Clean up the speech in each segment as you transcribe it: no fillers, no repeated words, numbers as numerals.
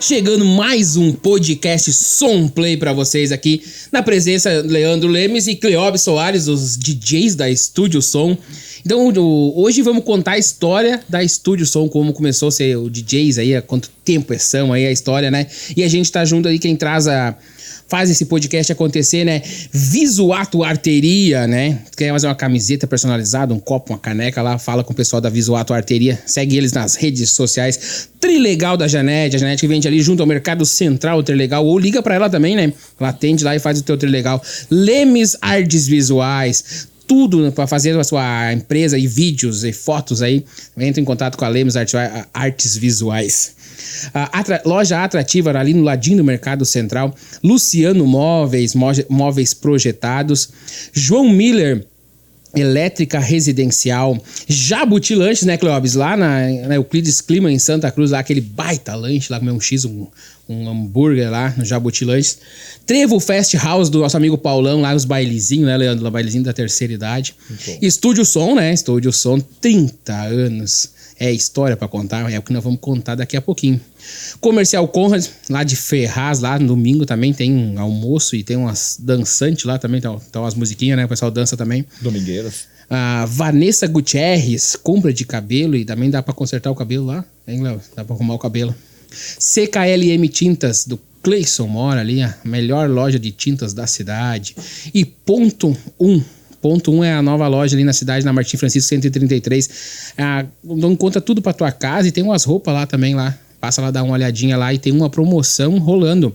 Chegando mais um podcast Somplay pra vocês aqui, na presença de Leandro Lemes e Cleóbio Soares, os DJs da Estúdio Som. Então, hoje vamos contar a história da Estúdio Som, como começou a ser o DJs aí, há quanto tempo são aí a história, né? E a gente tá junto aí, quem faz esse podcast acontecer, né? Visuato Arteria, né? Quer fazer uma camiseta personalizada, um copo, uma caneca lá, fala com o pessoal da Visuato Arteria. Segue eles nas redes sociais. Trilegal da Janete, a Janete que vende ali junto ao Mercado Central, Trilegal. Ou liga pra ela também, né? Ela atende lá e faz o teu Trilegal. Lemes Artes Visuais. Tudo para fazer a sua empresa e vídeos e fotos aí. Entra em contato com a Lemes Artes Visuais. Loja atrativa ali no ladinho do Mercado Central. Luciano Móveis Projetados. João Miller Elétrica Residencial. Jabuti Lanches, né, Cleóbis? Lá na Euclides Clima, em Santa Cruz, lá aquele baita lanche, lá comer um X, um hambúrguer lá no Jabuti Lanches. Trevo Fest House do nosso amigo Paulão, lá nos bailezinhos, né, Leandro? Lá bailezinho da terceira idade. Estúdio Som, né? Estúdio Som, 30 anos. É história pra contar, é o que nós vamos contar daqui a pouquinho. Comercial Conrad, lá de Ferraz, lá no domingo também tem um almoço e tem umas dançantes lá também, então umas musiquinhas, né? O pessoal dança também. Domingueiras. Vanessa Gutierrez, compra de cabelo e também dá pra consertar o cabelo lá, hein, Léo? Dá pra arrumar o cabelo. CKLM Tintas, do Cleison Mora ali, a melhor loja de tintas da cidade. E Ponto 1. Ponto 1 é a nova loja ali na cidade, na Martim Francisco 133. Não conta tudo pra tua casa e tem umas roupas lá também lá. Passa lá, dá uma olhadinha lá e tem uma promoção rolando.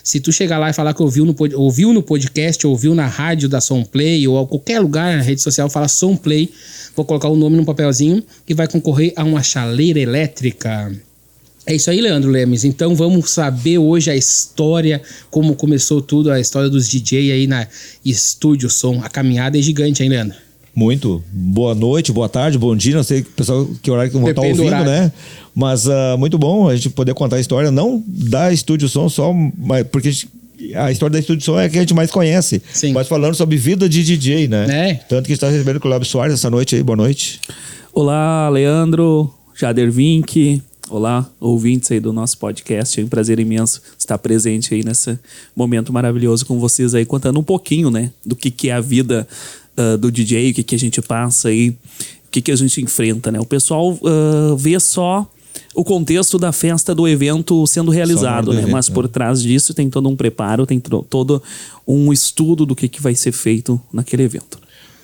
Se tu chegar lá e falar que ouviu no podcast, ouviu na rádio da Somplay ou a qualquer lugar na rede social, fala Somplay, vou colocar o nome num papelzinho e vai concorrer a uma chaleira elétrica. É isso aí, Leandro Lemes. Então vamos saber hoje a história, como começou tudo, a história dos DJ aí na Estúdio Som. A caminhada é gigante, hein, Leandro? Muito. Boa noite, boa tarde, bom dia. Não sei pessoal que horário que vão estar ouvindo, né? Mas muito bom a gente poder contar a história, não da Estúdio Som só, mas porque a história da Estúdio Som é a que a gente mais conhece. Sim. Mas falando sobre vida de DJ, né? É. Tanto que está recebendo o Cleóbio Soares essa noite aí. Boa noite. Olá, Leandro, Jader Vink. Olá, ouvintes aí do nosso podcast. É um prazer imenso estar presente aí nesse momento maravilhoso com vocês aí, contando um pouquinho, né, do que é a vida do DJ, o que a gente passa aí, o que a gente enfrenta, né? O pessoal vê só o contexto da festa, do evento sendo realizado, né? Mas por trás disso tem todo um preparo, tem todo um estudo do que vai ser feito naquele evento.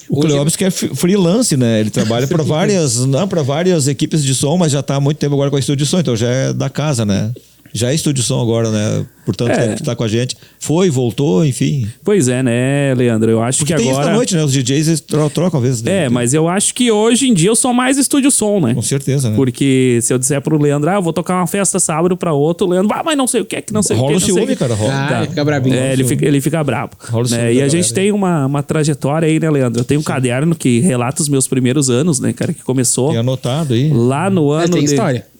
O Cleóbio que é freelance, né? Ele trabalha para várias equipes de som, mas já está há muito tempo agora com a Estúdio Som, então já é da casa, né? Já é Estúdio Som agora, né? Portanto, ele que está com a gente. Foi, voltou, enfim. Pois é, né, Leandro? Eu acho porque que tem agora... isso da noite, né? Os DJs trocam às vezes. Né? Mas eu acho que hoje em dia eu sou mais Estúdio Som, né? Com certeza, né? Porque se eu disser pro Leandro, eu vou tocar uma festa sábado pra outro, o Leandro, mas não sei o que, que não sei rola o que. Rola o ciúme, cara. Rola. Ele fica brabinho. Ele fica brabo. Rola o ciúme. E a gente tem uma trajetória aí, né, Leandro? Eu tenho um caderno que relata os meus primeiros anos, né, cara, que começou... Tem anotado aí. Lá no ano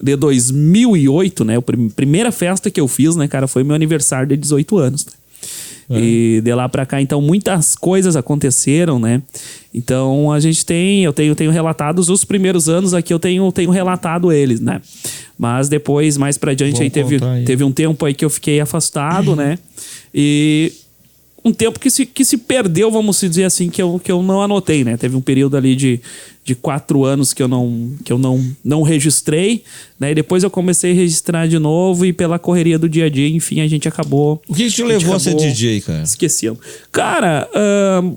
de 2008, né? A primeira festa que eu fiz, né, cara, foi meu aniversário de 18 anos. E de lá pra cá, então, muitas coisas aconteceram, né? Então, eu tenho relatados os primeiros anos aqui, eu tenho relatado eles, né? Mas depois, mais pra diante, aí teve um tempo aí que eu fiquei afastado, né? E um tempo que se perdeu, vamos dizer assim, que eu não anotei, né? Teve um período ali de 4 anos que eu não registrei, né? E depois eu comecei a registrar de novo e pela correria do dia a dia, enfim, a gente acabou... O que te levou a ser DJ, cara? Esquecendo. Cara,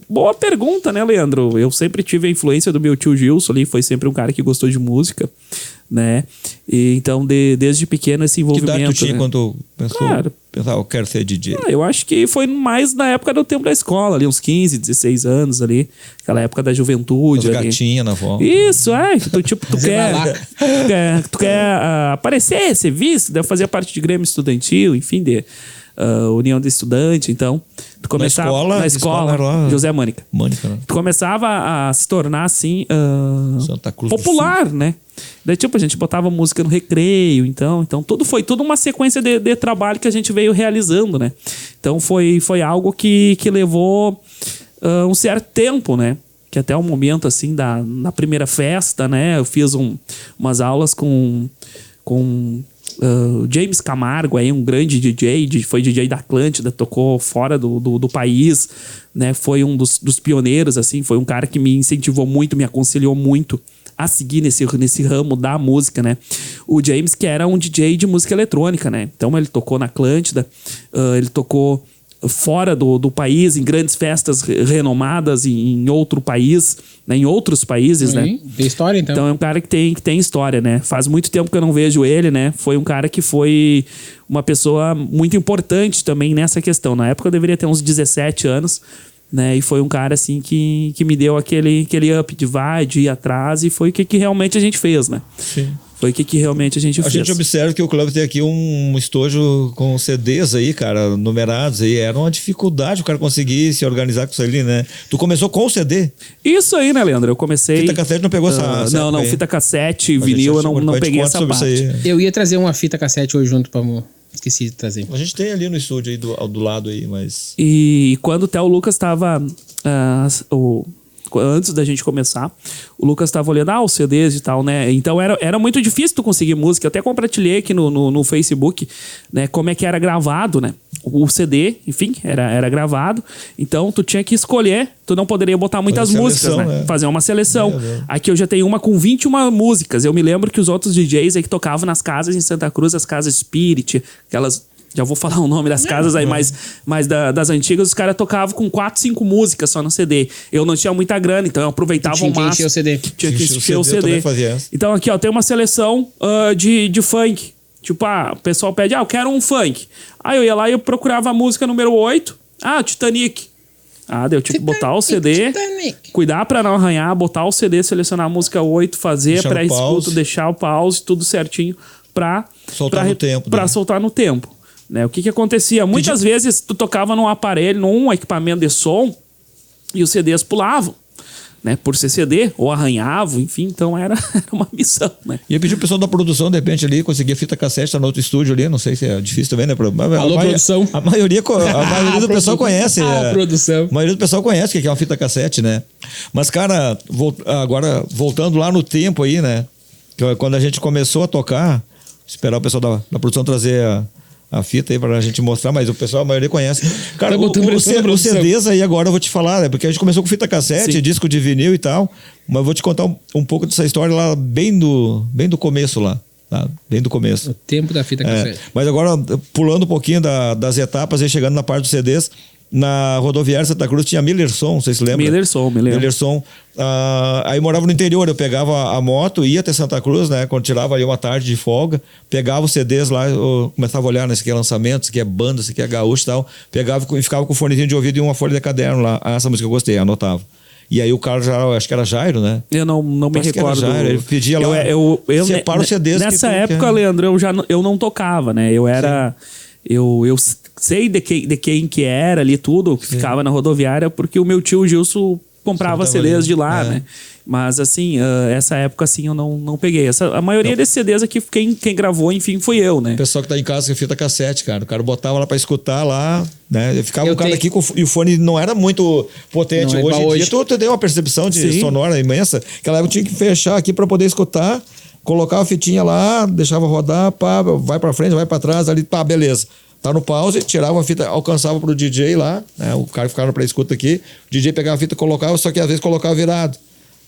boa pergunta, né, Leandro? Eu sempre tive a influência do meu tio Gilson ali, foi sempre um cara que gostou de música, né? E então, desde pequeno, esse envolvimento... Que idade tu tinha, né? Quando pensou, eu quero ser DJ? Eu acho que foi mais na época do tempo da escola, ali uns 15, 16 anos ali, aquela época da juventude. As gatinhas na volta. Isso, tu quer aparecer, ser visto, deve fazer parte de Grêmio Estudantil, enfim, de União de Estudante, então... Tu começava, na escola José Mônica. Né? Tu começava a se tornar, assim, Santa Cruz popular, né? Daí, tipo, a gente botava música no recreio, então foi tudo uma sequência de trabalho que a gente veio realizando, né? Então, foi algo que levou um certo tempo, né? Que até o momento, assim, na primeira festa, né? Eu fiz umas aulas com James Camargo, aí, um grande DJ, foi DJ da Atlântida, tocou fora do país, né? Foi um dos pioneiros, assim, foi um cara que me incentivou muito, me aconselhou muito a seguir nesse ramo da música, né? O James, que era um DJ de música eletrônica, né? Então ele tocou na Atlântida, ele tocou fora do país, em grandes festas renomadas em outro país, né? Em outros países, né? Tem história, então. Então é um cara que tem história, né? Faz muito tempo que eu não vejo ele, né? Foi um cara que foi uma pessoa muito importante também nessa questão. Na época eu deveria ter uns 17 anos, né? E foi um cara, assim, que me deu aquele up de ir atrás, e foi o que realmente a gente fez, né? Sim. Foi o que realmente a gente fez. A gente observa que o clube tem aqui um estojo com CDs aí, cara, numerados aí. Era uma dificuldade o cara conseguir se organizar com isso ali, né? Tu começou com o CD? Isso aí, né, Leandro? Eu comecei... Fita cassete não pegou essa... Não, fita cassete, vinil, eu não peguei essa parte. Eu ia trazer uma fita cassete hoje junto pra... Esqueci de trazer. A gente tem ali no estúdio aí do lado aí, mas... E quando até o Lucas tava... antes da gente começar, o Lucas estava olhando os CDs e tal, né? Então era muito difícil tu conseguir música. Eu até compartilhei aqui no Facebook, né? Como é que era gravado, né? O CD, enfim, era gravado. Então tu tinha que escolher. Tu não poderia botar muitas músicas, né? Fazer uma seleção. Aqui eu já tenho uma com 21 músicas. Eu me lembro que os outros DJs aí que tocavam nas casas em Santa Cruz, as casas Spirit, aquelas... Já vou falar o nome das casas aí, mas das antigas, os caras tocavam com 4, 5 músicas só no CD. Eu não tinha muita grana, então eu aproveitava o máximo. Tinha que encher o CD. Tinha que encher o CD. Então aqui, ó, tem uma seleção de funk. Tipo, o pessoal pede, eu quero um funk. Aí eu ia lá e eu procurava a música número 8. Titanic. Deu tipo botar o CD, cuidar pra não arranhar, botar o CD, selecionar a música 8, fazer pré-escuto, deixar o pause, tudo certinho pra soltar no tempo. Pra soltar no tempo. Né? O que acontecia? Muitas vezes tu tocava num aparelho, num equipamento de som, e os CDs pulavam, né? Por ser CD, ou arranhavam, enfim, então era uma missão, né? E eu pedi pro pessoal da produção, de repente, ali, conseguir fita cassete, tá no outro estúdio ali, não sei se é difícil também, né? Alô, produção. A maioria do pessoal conhece. Produção. A maioria do pessoal conhece o que é uma fita cassete, né? Mas, cara, agora, voltando lá no tempo aí, né? Quando a gente começou a tocar, esperar o pessoal da produção trazer a fita aí pra gente mostrar, mas o pessoal, a maioria conhece. Cara, os CDs aí agora eu vou te falar, né? Porque a gente começou com fita cassete, sim, disco de vinil e tal, mas eu vou te contar um pouco dessa história lá bem do começo lá. Tá? Bem do começo. O tempo da fita cassete. Mas agora, pulando um pouquinho das etapas e chegando na parte dos CDs, na rodoviária Santa Cruz tinha Millerson, não sei se lembra. Millerson, me lembro. Millerson. Aí morava no interior, eu pegava a moto, ia até Santa Cruz, né? Quando tirava ali uma tarde de folga, pegava os CDs lá, eu começava a olhar, né? Isso aqui é lançamento, isso aqui é banda, isso aqui é gaúcho e tal. Pegava e ficava com o fonezinho de ouvido e uma folha de caderno lá. Essa música eu gostei, anotava. E aí o cara já, acho que era Jairo, né? Eu não me recordo. Jairo, ele pedia lá, separa os CDs. Nessa época, Leandro, eu não tocava, né? Eu era... Eu sei de quem que era ali tudo, que ficava na rodoviária, porque o meu tio Gilson comprava CDs de lá, né? Mas assim, essa época assim eu não peguei. A maioria desses CDs aqui, quem gravou, enfim, fui eu, né? O pessoal que tá em casa com fita cassete, cara. O cara botava lá pra escutar lá, né? Ficava aqui e o fone não era muito potente. Hoje em dia tu tem uma percepção de sonora imensa. Aquela época eu tinha que fechar aqui pra poder escutar, colocava a fitinha lá, deixava rodar, pá, vai pra frente, vai pra trás, ali, pá, beleza. Tá no pause, tirava a fita, alcançava pro DJ lá, né? O cara ficava pra escuta aqui, o DJ pegava a fita e colocava, só que às vezes colocava virado.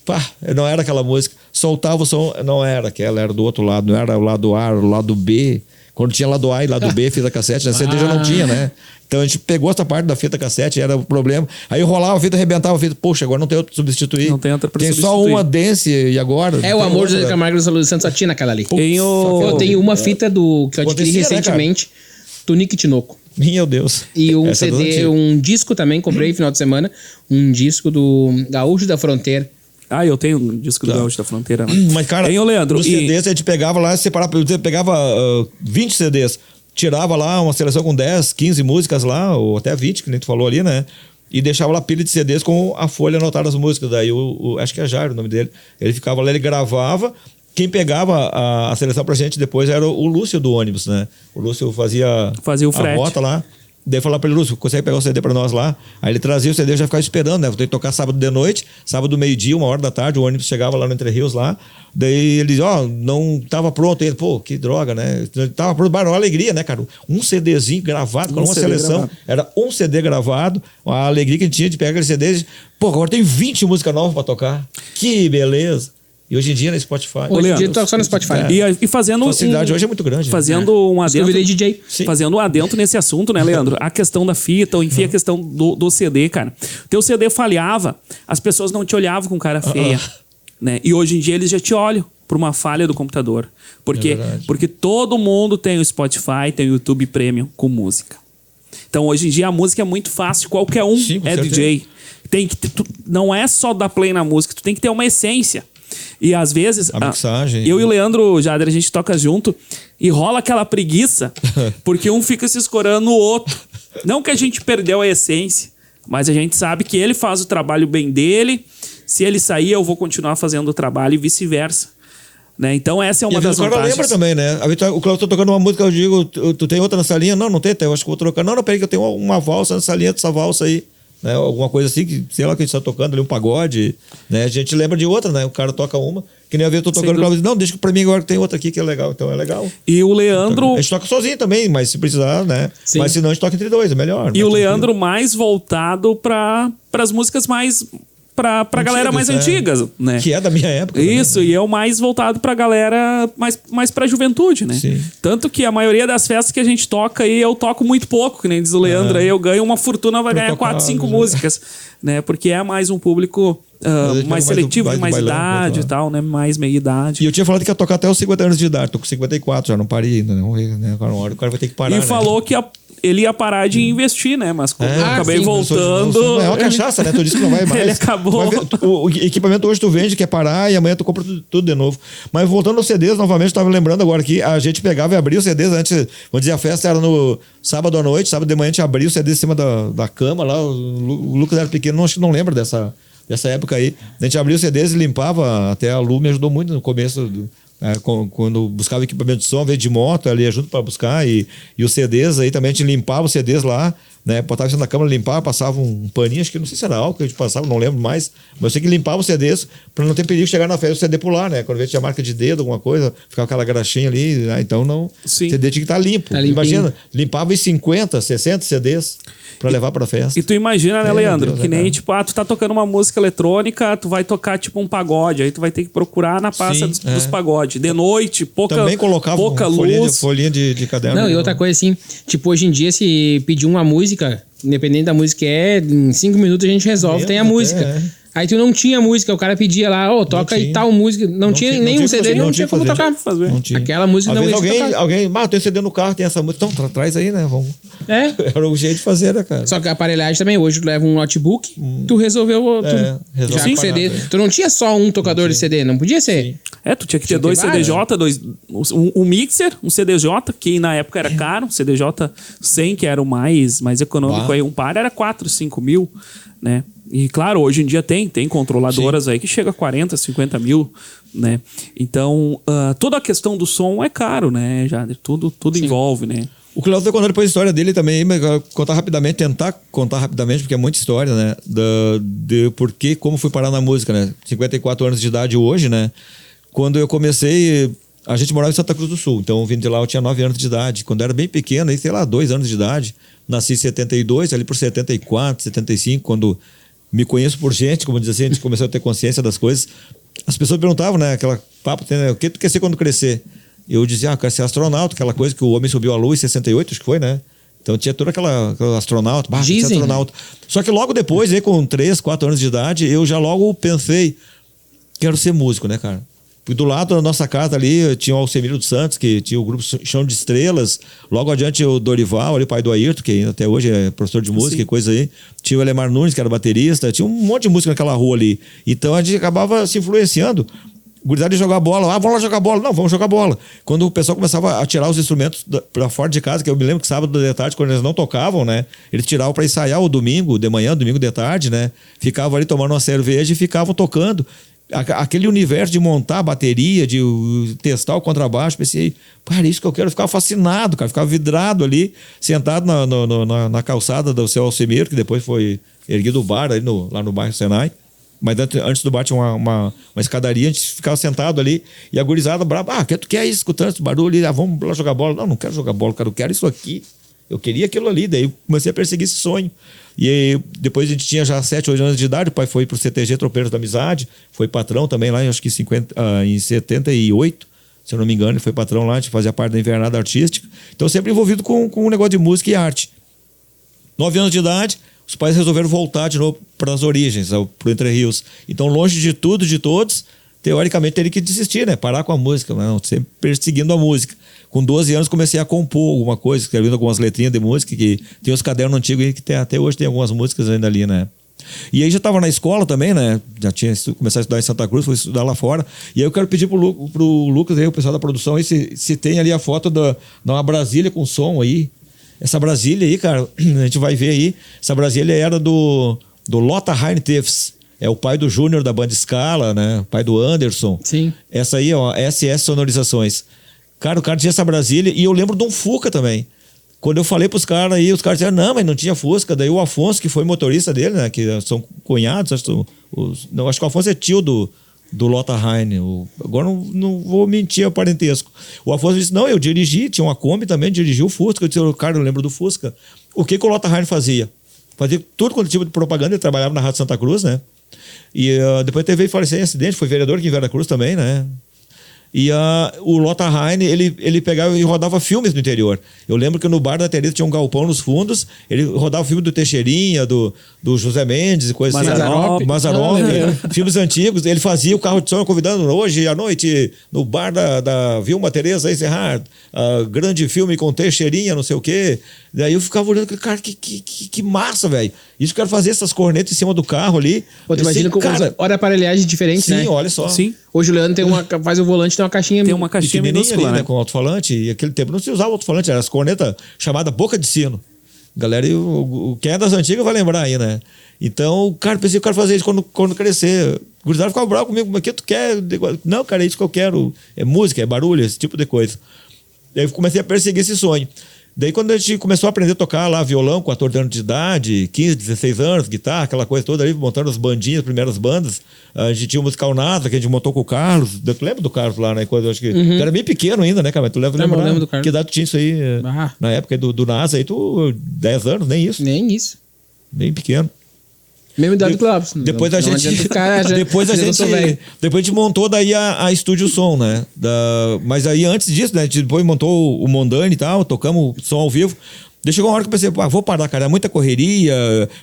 Pá, não era aquela música. Soltava o som, não era aquela, era do outro lado, não era o lado A, o lado B. Quando tinha lado A e lado B, fita cassete, na CD já não tinha, né? Então a gente pegou essa parte da fita cassete, era o problema. Aí rolava a fita, arrebentava a fita. Poxa, agora não tem outro pra substituir. Não tem outra pra substituir. Tem só uma dance e agora... o amor de Zé Camargo e Lúcio Santos só tinha naquela ali. Eu tenho uma fita que eu adquiri recentemente, né, Tunique Tinoco. Meu Deus. E um CD, um disco também, comprei no final de semana, um disco do Gaúcho da Fronteira. Eu tenho um disco do Gaúcho da Fronteira. Mas, cara, Leandro, os CDs a gente pegava lá, separava, pegava 20 CDs, tirava lá uma seleção com 10, 15 músicas lá, ou até 20, que nem tu falou ali, né? E deixava lá pilha de CDs com a folha anotada as músicas. Daí, acho que é Jairo o nome dele. Ele ficava lá, ele gravava. Quem pegava a seleção pra gente depois era o Lúcio do ônibus, né? O Lúcio fazia o frete. A rota lá. Daí falar pra ele, Lúcio, consegue pegar o CD pra nós lá? Aí ele trazia o CD, eu já ficava esperando, né? Vou ter que tocar sábado de noite, sábado meio-dia, 1h da tarde, o ônibus chegava lá no Entre Rios lá. Daí ele dizia, não tava pronto. Ele, pô, que droga, né? Tava pronto, uma alegria, né, cara? Um CDzinho gravado, com uma seleção. Gravado. Era um CD gravado, a alegria que a gente tinha de pegar aquele CD. Pô, agora tem 20 músicas novas pra tocar. Que beleza. E hoje em dia no Spotify. Hoje em dia toca só no Spotify. E fazendo. A facilidade hoje é muito grande. Fazendo um adentro. Eu virei DJ. Fazendo um adentro nesse assunto, né, Leandro? A questão da fita, ou enfim, a questão do CD, cara. Teu CD falhava, as pessoas não te olhavam com cara feia. Né? E hoje em dia eles já te olham por uma falha do computador. Porque todo mundo tem o Spotify, tem o YouTube Premium com música. Então hoje em dia a música é muito fácil, qualquer um é DJ. Não é só dar play na música, tu tem que ter uma essência. E às vezes, a mixagem. Eu e o Leandro Jader, a gente toca junto e rola aquela preguiça, porque um fica se escorando no outro. Não que a gente perdeu a essência, mas a gente sabe que ele faz o trabalho bem dele. Se ele sair, eu vou continuar fazendo o trabalho e vice-versa. Né? Então essa é uma das vantagens. Lembra também, né? O Cláudio tá tocando uma música, eu digo, tu tem outra nessa linha? Não tem, eu acho que vou trocar. Não, peraí que eu tenho uma valsa nessa linha, dessa valsa aí. Né? Alguma coisa assim, que sei lá, que a gente tá tocando ali, um pagode, né? A gente lembra de outra, né? O cara toca uma, que nem eu vi, eu tô tocando, o Cláudio diz, não, deixa que pra mim agora tem outra aqui que é legal, então é legal. E o Leandro... A gente toca sozinho também, mas se precisar, né? Sim. Mas se não, a gente toca entre dois, é melhor. E o Leandro mais voltado para as músicas mais... Pra galera mais antigas, né? Que é da minha época. Isso, também, né? E é o mais voltado pra galera mais pra juventude, né? Sim. Tanto que a maioria das festas que a gente toca aí, eu toco muito pouco, que nem diz o Leandro, aí eu ganho uma fortuna, vai ganhar 4, 5 músicas, né? Porque é mais um público mais seletivo, de mais idade e tal, né? Mais meia idade. E eu tinha falado que ia tocar até os 50 anos de idade, tô com 54, já não parei ainda, né? Vamos ver, né? Agora uma hora o cara vai ter que parar, E né? falou que ele ia parar de investir, né? Mas como eu acabei voltando... Não, é uma cachaça, né? Tu disse que não vai mais. Ele acabou... O equipamento hoje tu vende, quer parar, e amanhã tu compra tudo de novo. Mas voltando aos CDs, novamente, eu tava lembrando agora que a gente pegava e abria os CDs antes, vamos dizer, a festa era no sábado à noite, sábado de manhã a gente abria os CDs em cima da cama lá, o Lucas era pequeno, acho que não lembra dessa época aí. A gente abria os CDs e limpava, até a Lu me ajudou muito no começo quando buscava equipamento de som, veio de moto, ela ia junto para buscar, e os CDs aí também, a gente limpava os CDs lá, né? Botava isso na câmera, limpava, passava um paninho, acho que não sei se era álcool que a gente passava, não lembro mais, mas eu sei que limpava os CDs para não ter perigo de chegar na festa o CD pular, né? Quando tinha marca de dedo, alguma coisa, ficava aquela graxinha ali, né? Então não, Sim. o CD tinha que estar limpo. Imagina, limpava em 50, 60 CDs para levar pra festa. E tu imagina, né, Leandro? Que nem, tipo, tu tá tocando uma música eletrônica, tu vai tocar, tipo, um pagode, aí tu vai ter que procurar na pasta dos pagodes. De noite, pouca luz. Folhinha de caderno. Não, e outra coisa assim, tipo, hoje em dia, se pedir uma música, independente da música que é, em 5 minutos a gente resolve, tem a música. Aí tu não tinha música, o cara pedia lá, toca e tal música. Não tinha nenhum CD, não tinha como tocar. Aquela música não ia tocar. Alguém, tem CD no carro, tem essa música, então traz aí, né? Vamos. Era o jeito de fazer, né, cara? Só que a aparelhagem também, hoje tu leva um notebook, tu resolveu já com CD. Tu não tinha só um tocador de CD, não podia ser. Sim. Tu tinha que ter 2 CDJ, um mixer, um CDJ, que na época era caro, um CDJ 100, que era o mais econômico, aí um par era 4, 5 mil, né? E claro, hoje em dia tem controladoras aí que chega a 40, 50 mil, né? Então, toda a questão do som é caro, né, Jader? Tudo envolve, né? O Cláudio vai contar depois a história dele também, mas tentar contar rapidamente, porque é muita história, né? De como fui parar na música, né? 54 anos de idade hoje, né? Quando eu comecei, a gente morava em Santa Cruz do Sul, então vindo de lá eu tinha 9 anos de idade. Quando eu era bem pequeno, aí, sei lá, 2 anos de idade, nasci em 72, ali por 74, 75, quando me conheço por gente, como diz assim, a gente começou a ter consciência das coisas. As pessoas perguntavam, né, aquela papo, né, o que tu quer ser quando crescer? Eu dizia, quero ser astronauta, aquela coisa que o homem subiu à lua em 68, acho que foi, né? Então tinha toda aquela astronauta, Dizem, astronauta. Só que logo depois, aí, com 3, 4 anos de idade, eu já logo pensei, quero ser músico, né, cara? E do lado da nossa casa ali tinha o Alcemiro dos Santos, que tinha o grupo Chão de Estrelas. Logo adiante o Dorival, ali, o pai do Ayrton, que até hoje é professor de música e coisa aí. Tinha o Elemar Nunes, que era baterista. Tinha um monte de música naquela rua ali. Então a gente acabava se influenciando. Gurizada de jogar bola. Vamos lá jogar bola. Não, vamos jogar bola. Quando o pessoal começava a tirar os instrumentos pra fora de casa, que eu me lembro que sábado de tarde, quando eles não tocavam, né? Eles tiravam pra ensaiar o domingo de manhã, domingo de tarde, né? Ficavam ali tomando uma cerveja e ficavam tocando. aquele universo de montar a bateria, de testar o contrabaixo, pensei, cara, isso que eu quero. Eu ficava fascinado, cara, ficava vidrado ali, sentado na calçada do seu Alcemir, que depois foi erguido o bar ali lá no bairro Senai. Mas antes do bar tinha uma escadaria, a gente ficava sentado ali, e a gurizada brava, tu quer isso, escutando esse barulho ali, vamos lá jogar bola. Não quero jogar bola, cara, eu quero isso aqui. Eu queria aquilo ali, daí eu comecei a perseguir esse sonho. E aí, depois a gente tinha já 7, 8 anos de idade, o pai foi pro CTG Tropeiros da Amizade, foi patrão também lá, acho que em 78, se eu não me engano, ele foi patrão lá, a gente fazia parte da invernada artística. Então sempre envolvido com um negócio de música e arte. 9 anos de idade, os pais resolveram voltar de novo para as origens, pro Entre Rios. Então, longe de tudo, de todos, teoricamente teria que desistir, né? Parar com a música, né? Sempre perseguindo a música. Com 12 anos comecei a compor alguma coisa, escrevendo algumas letrinhas de música, que tem os cadernos antigos aí, que até hoje tem algumas músicas ainda ali, né? E aí já estava na escola também, né? Já tinha começado a estudar em Santa Cruz, fui estudar lá fora. E aí eu quero pedir pro Lucas aí, o pessoal da produção, aí, se tem ali a foto de uma Brasília com som aí. Essa Brasília aí, cara, a gente vai ver aí. Essa Brasília era do Lothar Heinrichs. É o pai do Júnior da banda Scala, né? Pai do Anderson. Sim. Essa aí, ó, SS Sonorizações. Cara, o cara tinha essa Brasília. E eu lembro de um Fuca também. Quando eu falei pros caras aí, os caras disseram, não, mas não tinha Fusca. Daí o Afonso, que foi motorista dele, né? Que são cunhados. Acho que o Afonso é tio do Lothar Heine. Agora não vou mentir o parentesco. O Afonso disse, não, eu dirigi, tinha uma Kombi também, dirigi o Fusca. Eu disse, cara, eu lembro do Fusca. O que o Lothar Heine fazia? Fazia tudo quanto tipo de propaganda, ele trabalhava na Rádio Santa Cruz, né? E depois teve falecer em acidente, foi vereador aqui em Vera Cruz também, né? E o Lothar Heine, ele pegava e rodava filmes no interior. Eu lembro que no bar da Teresa tinha um galpão nos fundos, ele rodava filme do Teixeirinha, do José Mendes e coisas assim. Mazzaropi, filmes antigos. Ele fazia o carro de som convidando hoje à noite no bar da Vilma Teresa Ezerhard, grande filme com Teixeirinha, não sei o quê. Daí eu ficava olhando, cara, que massa, velho. Isso eu quero fazer essas cornetas em cima do carro ali. Pô, tu imagina com hora aparelhagem diferente, sim, né? Sim, olha só. Sim. Hoje o Leandro faz o volante, tem uma caixinha... Tem uma caixinha minúscula, ali, né? Com alto-falante. E aquele tempo não se usava alto-falante, era as cornetas chamadas boca de sino. Galera, quem é das antigas vai lembrar aí, né? Então, cara, pensei que eu quero fazer isso quando crescer. O gurizada ficava bravo comigo, mas o que tu quer? Não, cara, é isso que eu quero. É música, é barulho, esse tipo de coisa. Daí eu comecei a perseguir esse sonho. Daí quando a gente começou a aprender a tocar lá violão, 14 anos de idade, 15, 16 anos, guitarra, aquela coisa toda ali, montando as bandinhas, as primeiras bandas, a gente tinha o Musical NASA, que a gente montou com o Carlos. Tu lembra do Carlos lá, né? Quando eu acho que tu era bem pequeno ainda, né, cara? Mas tu lembra do Carlos. Que idade tu tinha isso aí? Na época do NASA aí, tu 10 anos, nem isso. Nem isso. Bem pequeno. Mesmo idade do Clóvis. Depois a gente montou daí a Estúdio Som, né? Mas aí antes disso, né? A gente depois montou o Mondani e tal, tocamos som ao vivo. Daí chegou uma hora que eu pensei, vou parar, cara, é muita correria,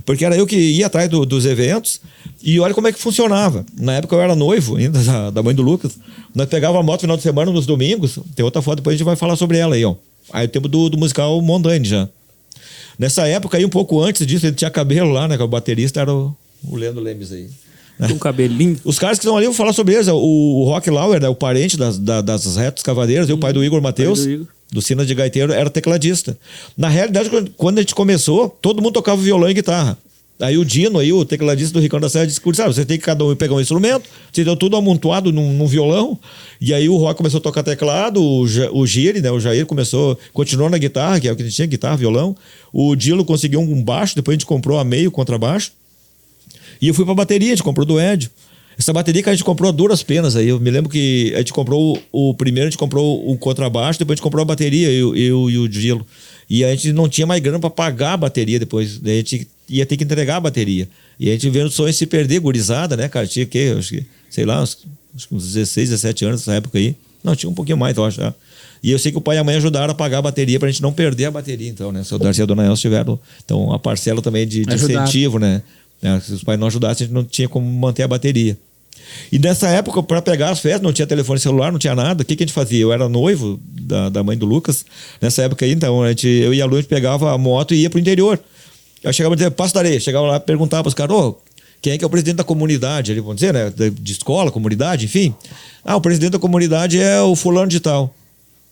porque era eu que ia atrás dos eventos, e olha como é que funcionava. Na época eu era noivo ainda da mãe do Lucas. Nós pegávamos a moto no final de semana, nos domingos, tem outra foto, depois a gente vai falar sobre ela aí, ó. Aí o tempo do musical Mondani já. Nessa época aí, um pouco antes disso, ele tinha cabelo lá, né? Que o baterista era o Leandro Lemes aí. Com um cabelinho. Os caras que estão ali, eu vou falar sobre eles. O Rock Lauer, né, o parente das Retos Cavadeiras, e o pai do Igor Matheus, do Sinas de Gaiteiro, era tecladista. Na realidade, quando a gente começou, todo mundo tocava violão e guitarra. Aí o Dino, aí, o tecladista do Ricardo da Serra, disse, sabe, você tem que cada um pegar um instrumento, você deu tudo amontoado num violão, e aí o Rock começou a tocar teclado, o Giri, né, o Jair continuou na guitarra, que é o que a gente tinha, guitarra, violão, o Dilo conseguiu um baixo, depois a gente comprou a meio contrabaixo, e eu fui pra bateria, a gente comprou do Edio. Essa bateria que a gente comprou a duras penas aí, eu me lembro que a gente comprou primeiro a gente comprou o contrabaixo, depois a gente comprou a bateria, eu e o Dilo. E a gente não tinha mais grana para pagar a bateria depois. Daí a gente ia ter que entregar a bateria. E a gente vendo o sonho se perder, gurizada, né, cara? Tinha que, acho que, sei lá, uns 16, 17 anos nessa época aí. Não, tinha um pouquinho mais, eu acho. Já. E eu sei que o pai e a mãe ajudaram a pagar a bateria pra gente não perder a bateria, então, né? O Darcy e a Dona Elsa tiveram então, a parcela também de incentivo, né? Se os pais não ajudassem, a gente não tinha como manter a bateria. E nessa época, para pegar as festas, não tinha telefone celular, não tinha nada. O que a gente fazia? Eu era noivo da mãe do Lucas. Nessa época aí, então, eu e a Lu, a gente pegava a moto e ia pro interior. Eu chegava a dizer, Passo da Areia. Chegava lá e perguntava pros caras, quem é que é o presidente da comunidade? Ali, vamos dizer, né? De escola, comunidade, enfim. O presidente da comunidade é o fulano de tal.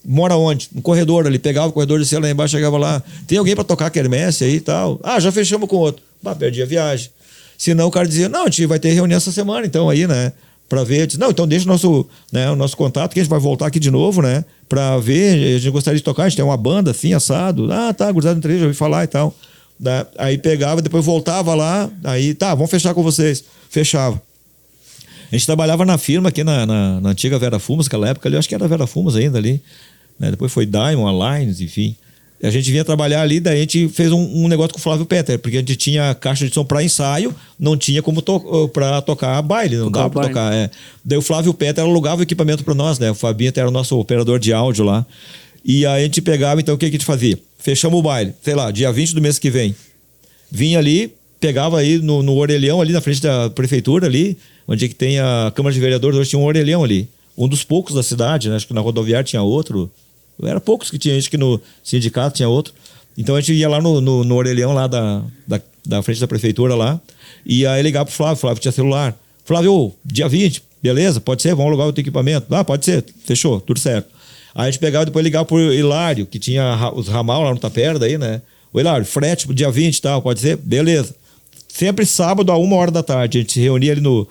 Mora onde? No corredor ali. Pegava o corredor de lá embaixo, chegava lá. Tem alguém para tocar quermesse aí e tal? Já fechamos com outro. Perdi a viagem. Senão o cara dizia, não, a gente vai ter reunião essa semana, então aí, né? Pra ver. Disse, não, então deixa o nosso contato, que a gente vai voltar aqui de novo, né? Pra ver, a gente gostaria de tocar, a gente tem uma banda assim, assado. Ah, tá, gurizada, entrei, já ouvi falar e tal. Aí pegava, depois voltava lá, aí, tá, vamos fechar com vocês. Fechava. A gente trabalhava na firma aqui na antiga Vera Fumos, naquela época ali, eu acho que era Vera Fumos ainda ali. Né? Depois foi Diamond, Alliance, enfim. A gente vinha trabalhar ali, daí a gente fez um negócio com o Flávio Petter, porque a gente tinha caixa de som para ensaio, não tinha como para tocar baile, não dava para tocar. Daí o Flávio Petter alugava o equipamento para nós, né? O Fabinho era o nosso operador de áudio lá. E aí a gente pegava, então o que a gente fazia? Fechamos o baile, sei lá, dia 20 do mês que vem. Vinha ali, pegava aí no orelhão ali na frente da prefeitura ali, onde é que tem a Câmara de Vereadores, hoje tinha um orelhão ali. Um dos poucos da cidade, né? Acho que na rodoviária tinha outro. Era poucos que tinha, acho que no sindicato tinha outro. Então a gente ia lá no orelhão lá da frente da prefeitura lá, e aí ligava pro Flávio, Flávio tinha celular. Flávio, dia 20, beleza, pode ser, vamos alugar o teu equipamento. Ah, pode ser, fechou, tudo certo. Aí a gente pegava e depois ligava pro Hilário, que tinha os ramal lá no Tapera daí, né? O Hilário, frete pro dia 20 e tal, pode ser? Beleza. Sempre sábado a 1h da tarde, a gente se reunia ali no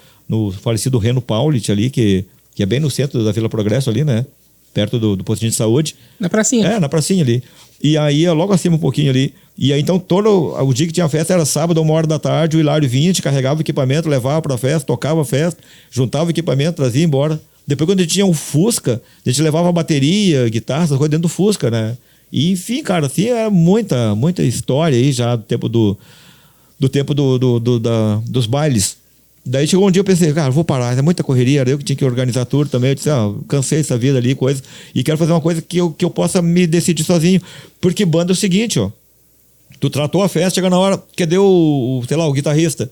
falecido Reno Paulit ali, que é bem no centro da Vila Progresso ali, né? Perto do postinho de saúde. Na pracinha. Na pracinha ali. E aí, logo acima um pouquinho ali. E aí, então, todo o dia que tinha festa era sábado, 1h da tarde, o Hilário vinha, a gente carregava o equipamento, levava pra festa, tocava a festa, juntava o equipamento, trazia embora. Depois, quando a gente tinha um Fusca, a gente levava bateria, guitarra, essas coisas dentro do Fusca, né? E, enfim, cara, assim, é muita história aí já do tempo dos bailes. Daí chegou um dia eu pensei, cara, vou parar, é muita correria, era eu que tinha que organizar tudo também. Eu disse, cansei dessa vida ali, coisa, e quero fazer uma coisa que eu possa me decidir sozinho. Porque banda é o seguinte, ó, tu tratou a festa, chega na hora, cadê o guitarrista?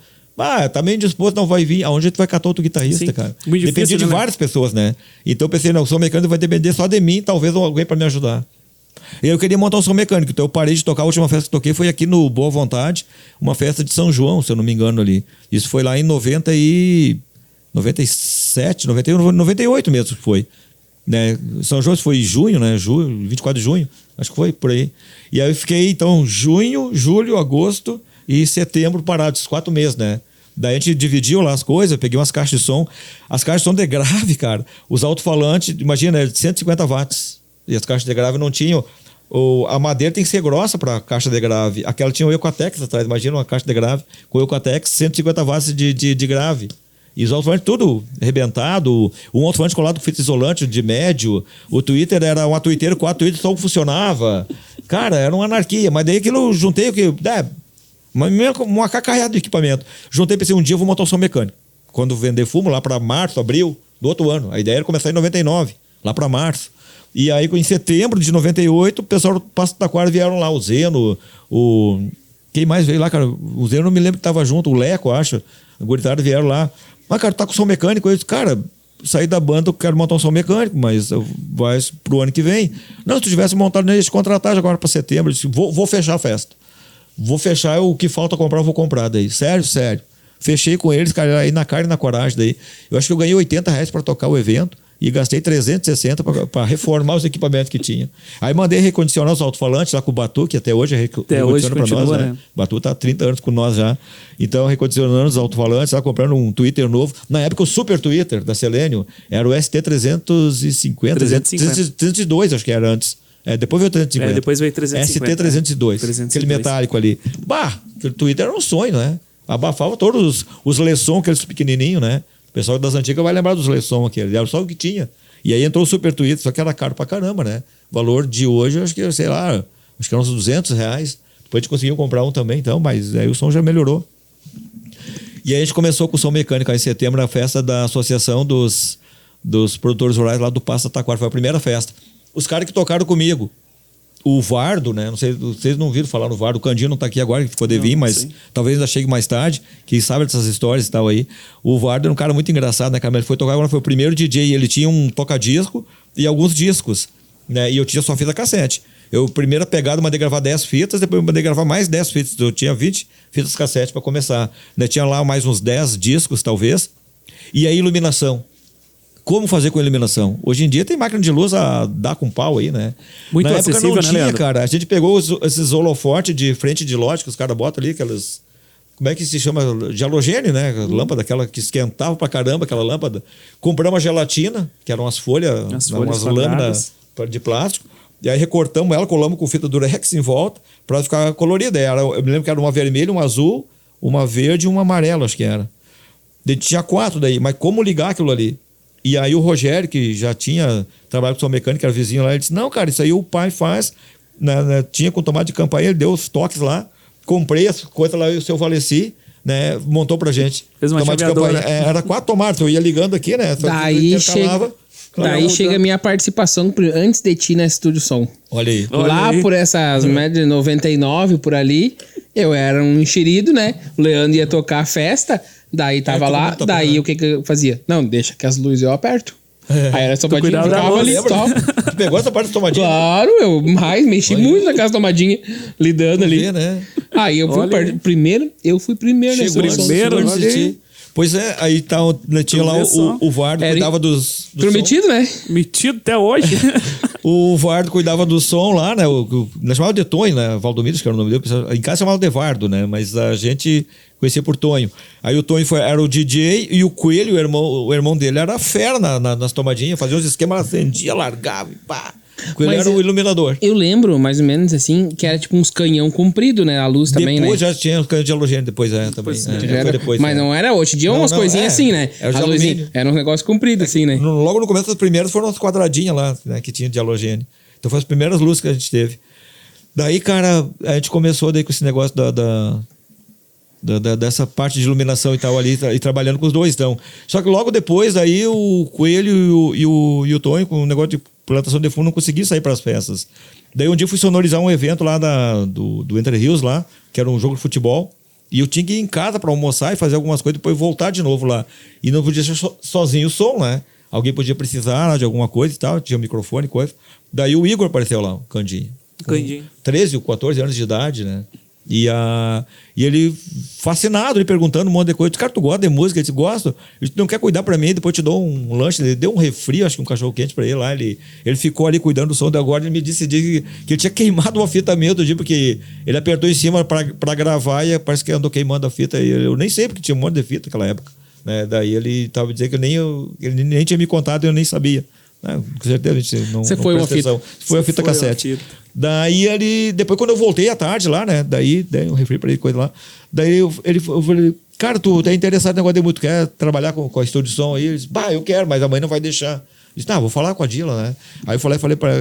Tá meio indisposto, não vai vir. Aonde tu vai catar outro guitarrista, sim, cara? Dependia de várias pessoas, né? Então eu pensei, não, o som mecânico vai depender só de mim, talvez alguém para me ajudar. E eu queria montar um som mecânico, então eu parei de tocar. A última festa que toquei foi aqui no Boa Vontade, uma festa de São João, se eu não me engano ali. Isso foi lá em 97, 91, 98 mesmo foi. Né? São João foi em junho, né? 24 de junho, acho que foi por aí. E aí eu fiquei, então, junho, julho, agosto e setembro parados, esses 4 meses, né? Daí a gente dividiu lá as coisas, peguei umas caixas de som. As caixas de som de grave, cara. Os alto-falantes, imagina, de 150 watts. E as caixas de grave não tinham. A madeira tem que ser grossa para caixa de grave. Aquela tinha o Eucatex atrás. Imagina uma caixa de grave com o Eucatex, 150 watts de grave. E os alto-falantes tudo arrebentado. Um alto-falante colado com fita isolante de médio. O Twitter era uma Twitter, 4 Twitter só funcionava. Cara, era uma anarquia. Mas daí aquilo eu juntei o que... uma cacarreada de equipamento. Juntei e pensei, um dia eu vou montar um som mecânico. Quando vender fumo, lá para março, abril do outro ano. A ideia era começar em 99, lá para março. E aí, em setembro de 98, o pessoal do Passo do Taquara vieram lá, o Zeno, quem mais veio lá, cara? O Zeno não me lembro que estava junto, o Leco, acho. O Guritado vieram lá. Mas, cara, tá com som mecânico? Eu disse, cara, saí da banda, eu quero montar um som mecânico, mas vai pro ano que vem. Não, se tu tivesse montado, nem te contratar agora para setembro. Eu disse, vou fechar a festa. Vou fechar, o que falta comprar, eu vou comprar daí. Sério. Fechei com eles, cara, aí na cara e na coragem daí. Eu acho que eu ganhei R$80 para tocar o evento. E gastei 360 para reformar os equipamentos que tinha. Aí mandei recondicionar os alto-falantes lá com o Batu, que até hoje recondiciona para nós, né? O Batu tá há 30 anos com nós já. Então, recondicionando os alto-falantes, lá comprando um Twitter novo. Na época, o Super Twitter da Selenium era o ST350, 302, acho que era antes. Depois veio o 350. Depois veio 350. ST302, aquele metálico ali. Aquele Twitter era um sonho, né? Abafava todos os Lesson, aqueles pequenininhos, né? O pessoal das antigas vai lembrar dos Lesson aquele, era só o que tinha. E aí entrou o Super Twitter, só que era caro pra caramba, né? O valor de hoje, acho que, sei lá, acho que eram uns R$200. Depois a gente conseguiu comprar um também, então, mas aí o som já melhorou. E aí a gente começou com o som mecânico aí em setembro, na festa da Associação dos Produtores Rurais lá do Passo do Taquara. Foi a primeira festa. Os caras que tocaram comigo, o Vardo, né? Não sei, vocês não ouviram falar no Vardo. O Candinho não tá aqui agora, que ficou de vir, mas sim, talvez ainda chegue mais tarde. Quem sabe dessas histórias e tal aí. O Vardo era um cara muito engraçado, né, cara? Ele foi tocar agora, foi o primeiro DJ. Ele tinha um toca-disco e alguns discos, né? E eu tinha só fita cassete. Eu, primeira pegada, mandei gravar 10 fitas, depois eu mandei gravar mais 10 fitas. Eu tinha 20 fitas cassete para começar. Né? Tinha lá mais uns 10 discos, talvez. E aí, iluminação. Como fazer com iluminação? Hoje em dia tem máquina de luz a dar com pau aí, né? Muito na época não tinha, Leandro? cara. A gente pegou esses holofortes de frente de lote que os caras botam ali, aquelas... como é que se chama? De halogênio, né? Lâmpada, aquela que esquentava pra caramba, aquela lâmpada. Compramos a gelatina, que eram umas folhas umas lâminas de plástico. E aí recortamos ela, colamos com fita durex em volta pra ficar colorida. Eu me lembro que era uma vermelha, uma azul, uma verde e uma amarela, acho que era. Tinha 4 daí, mas como ligar aquilo ali? E aí o Rogério, que já tinha trabalhado com sua mecânica, era vizinho lá, ele disse, não, cara, isso aí o pai faz, tinha com tomate de campanha, ele deu os toques lá, comprei as coisas lá, e o seu Valeci, né, montou pra gente. Fez uma tomate de campanha, era 4 tomates, eu ia ligando aqui, né? Daí chega a minha participação antes de ti na Estúdio Som. Olha aí. Lá por essas médias de 99, por ali, eu era um enxerido, né? O Leandro ia tocar a festa, daí tava lá, daí o que eu fazia? Não, deixa que as luzes eu aperto. Aí era só tomadinha, ficava ali, só. Tu pegou essa parte da tomadinha? Claro, eu mexi muito naquelas tomadinhas, lidando ali. Né? Aí eu fui primeiro nesse primeiro, pois é, aí tinha lá o Vardo, cuidava do prometido, som. Né? Metido até hoje. O Vardo cuidava do som lá, né? Nós chamava de Tonho, né? Valdomiro, que era o nome dele. Em casa chamava de Vardo, né? Mas a gente conhecia por Tonho. Aí o Tonho era o DJ e o Coelho, o irmão dele, era fera nas tomadinhas, fazia uns esquemas, acendia, largava e pá. Ele era o iluminador. Eu lembro, mais ou menos assim, que era tipo uns canhão comprido, né? A luz também, depois né? já tinha os canhões de halogênio, depois também. Foi depois, mas não era hoje. Tinha umas coisinhas assim, né? Era um negócio comprido, assim, né? Logo no começo, as primeiras foram umas quadradinhas lá, né? Que tinha de halogênio. Então foram as primeiras luzes que a gente teve. Daí, cara, a gente começou daí com esse negócio dessa parte de iluminação e tal ali, e trabalhando com os dois, então. Só que logo depois, daí o Coelho e o Tonho, com o negócio de plantação de fundo, não consegui sair para as festas. Daí um dia eu fui sonorizar um evento lá do Entre Rios lá, que era um jogo de futebol, e eu tinha que ir em casa para almoçar e fazer algumas coisas, depois voltar de novo lá. E não podia ser sozinho o som, né? Alguém podia precisar de alguma coisa e tal, tinha um microfone e coisa. Daí o Igor apareceu lá, o Candinho. 13 ou 14 anos de idade, né? E ele fascinado, ele perguntando um monte de coisa. Eu disse, cara, tu gosta de música? Ele disse, gosto. Ele disse, não quer cuidar pra mim? Depois eu te dou um lanche. Ele deu um refri, acho que um cachorro quente pra ele lá. Ele ficou ali cuidando do som. De agora ele me disse que ele tinha queimado uma fita meio outro dia, porque ele apertou em cima pra gravar e parece que andou queimando a fita. E eu nem sei, porque tinha um monte de fita naquela época, né? Daí ele tava dizendo que ele nem tinha me contado e eu nem sabia. Com certeza a gente não. Você foi uma fita. Foi a fita cassete. Daí depois quando eu voltei à tarde lá, né? Daí dei um refri pra ele, coisa lá. Daí eu falei, cara, tu tá interessado no negócio de muito, quer trabalhar com a estúdio de som aí? Ele disse, eu quero, mas a mãe não vai deixar. Eu disse, vou falar com a Dila, né? Aí eu falei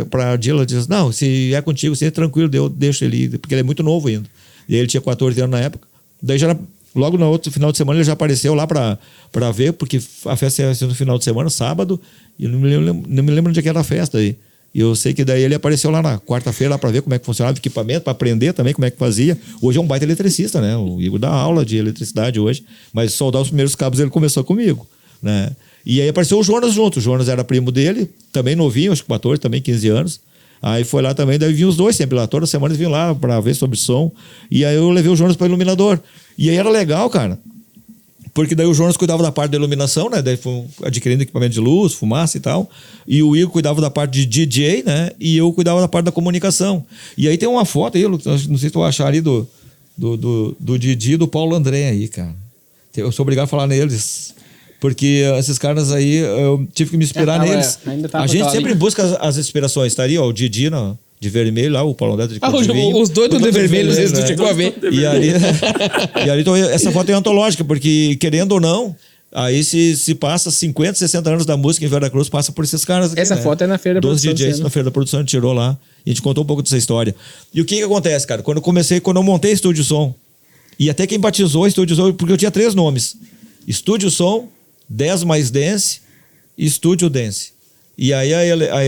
pra Dila, disse, não, se é contigo, se é tranquilo, eu deixo ele ir, porque ele é muito novo ainda. E ele tinha 14 anos na época. Daí já logo no outro final de semana ele já apareceu lá pra ver, porque a festa ia ser no final de semana, sábado, e não me lembro onde era a festa aí. E eu sei que daí ele apareceu lá na quarta-feira para ver como é que funcionava o equipamento, para aprender também como é que fazia. Hoje é um baita eletricista, né? O Igor dá aula de eletricidade hoje, mas soldar os primeiros cabos ele começou comigo, né? E aí apareceu o Jonas junto. O Jonas era primo dele, também novinho, acho que 14, também 15 anos. Aí foi lá também, daí vinham os dois sempre lá. Toda semana eles vinham lá para ver sobre som. E aí eu levei o Jonas para iluminador. E aí era legal, cara. Porque daí o Jonas cuidava da parte da iluminação, né? Daí foi adquirindo equipamento de luz, fumaça e tal. E o Igor cuidava da parte de DJ, né? E eu cuidava da parte da comunicação. E aí tem uma foto aí, não sei se tu vai achar ali do Didi e do Paulo André aí, cara. Eu sou obrigado a falar neles. Porque esses caras aí, eu tive que me inspirar neles. A gente sempre busca as inspirações, tá ali, ó, o Didi de vermelho lá, o Paulo André de vinho. Os dois de vermelho, vocês não chegou a ver. E ali então, essa foto é antológica, porque querendo ou não, aí se passa 50, 60 anos da música em Veracruz, passa por esses caras aqui, essa foto é na Feira da Produção. 12 DJs na Feira da Produção, a gente tirou lá. E a gente contou um pouco dessa história. E o que acontece, cara? Quando eu montei Estúdio Som, e até quem batizou Estúdio Som, porque eu tinha 3 nomes. Estúdio Som, 10 mais Dance e Estúdio Dance. E aí a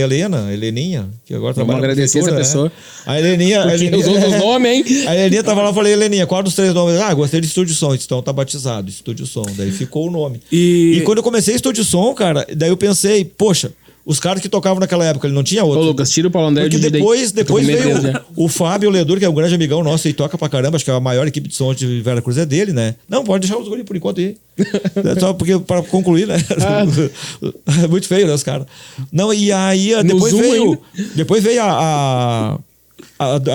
Heleninha, que agora trabalha com agradecer essa pessoa. A Heleninha... Os outros nomes, hein? A Heleninha tava lá e falei, Heleninha, qual dos 3 nomes? Gostei de Estúdio Som. Então tá batizado, Estúdio Som. Daí ficou o nome. E quando eu comecei Estúdio Som, cara, daí eu pensei, poxa, os caras que tocavam naquela época, ele não tinha outro. Ô, Lucas, tira o Paulo André. Porque depois veio o Fábio Ledur, que é um grande amigão nosso e toca pra caramba, acho que a maior equipe de som de Veracruz é dele, né? Não, pode deixar os guris por enquanto aí. Só porque, para concluir, né? Muito feio, né, os caras. Não, e aí depois veio a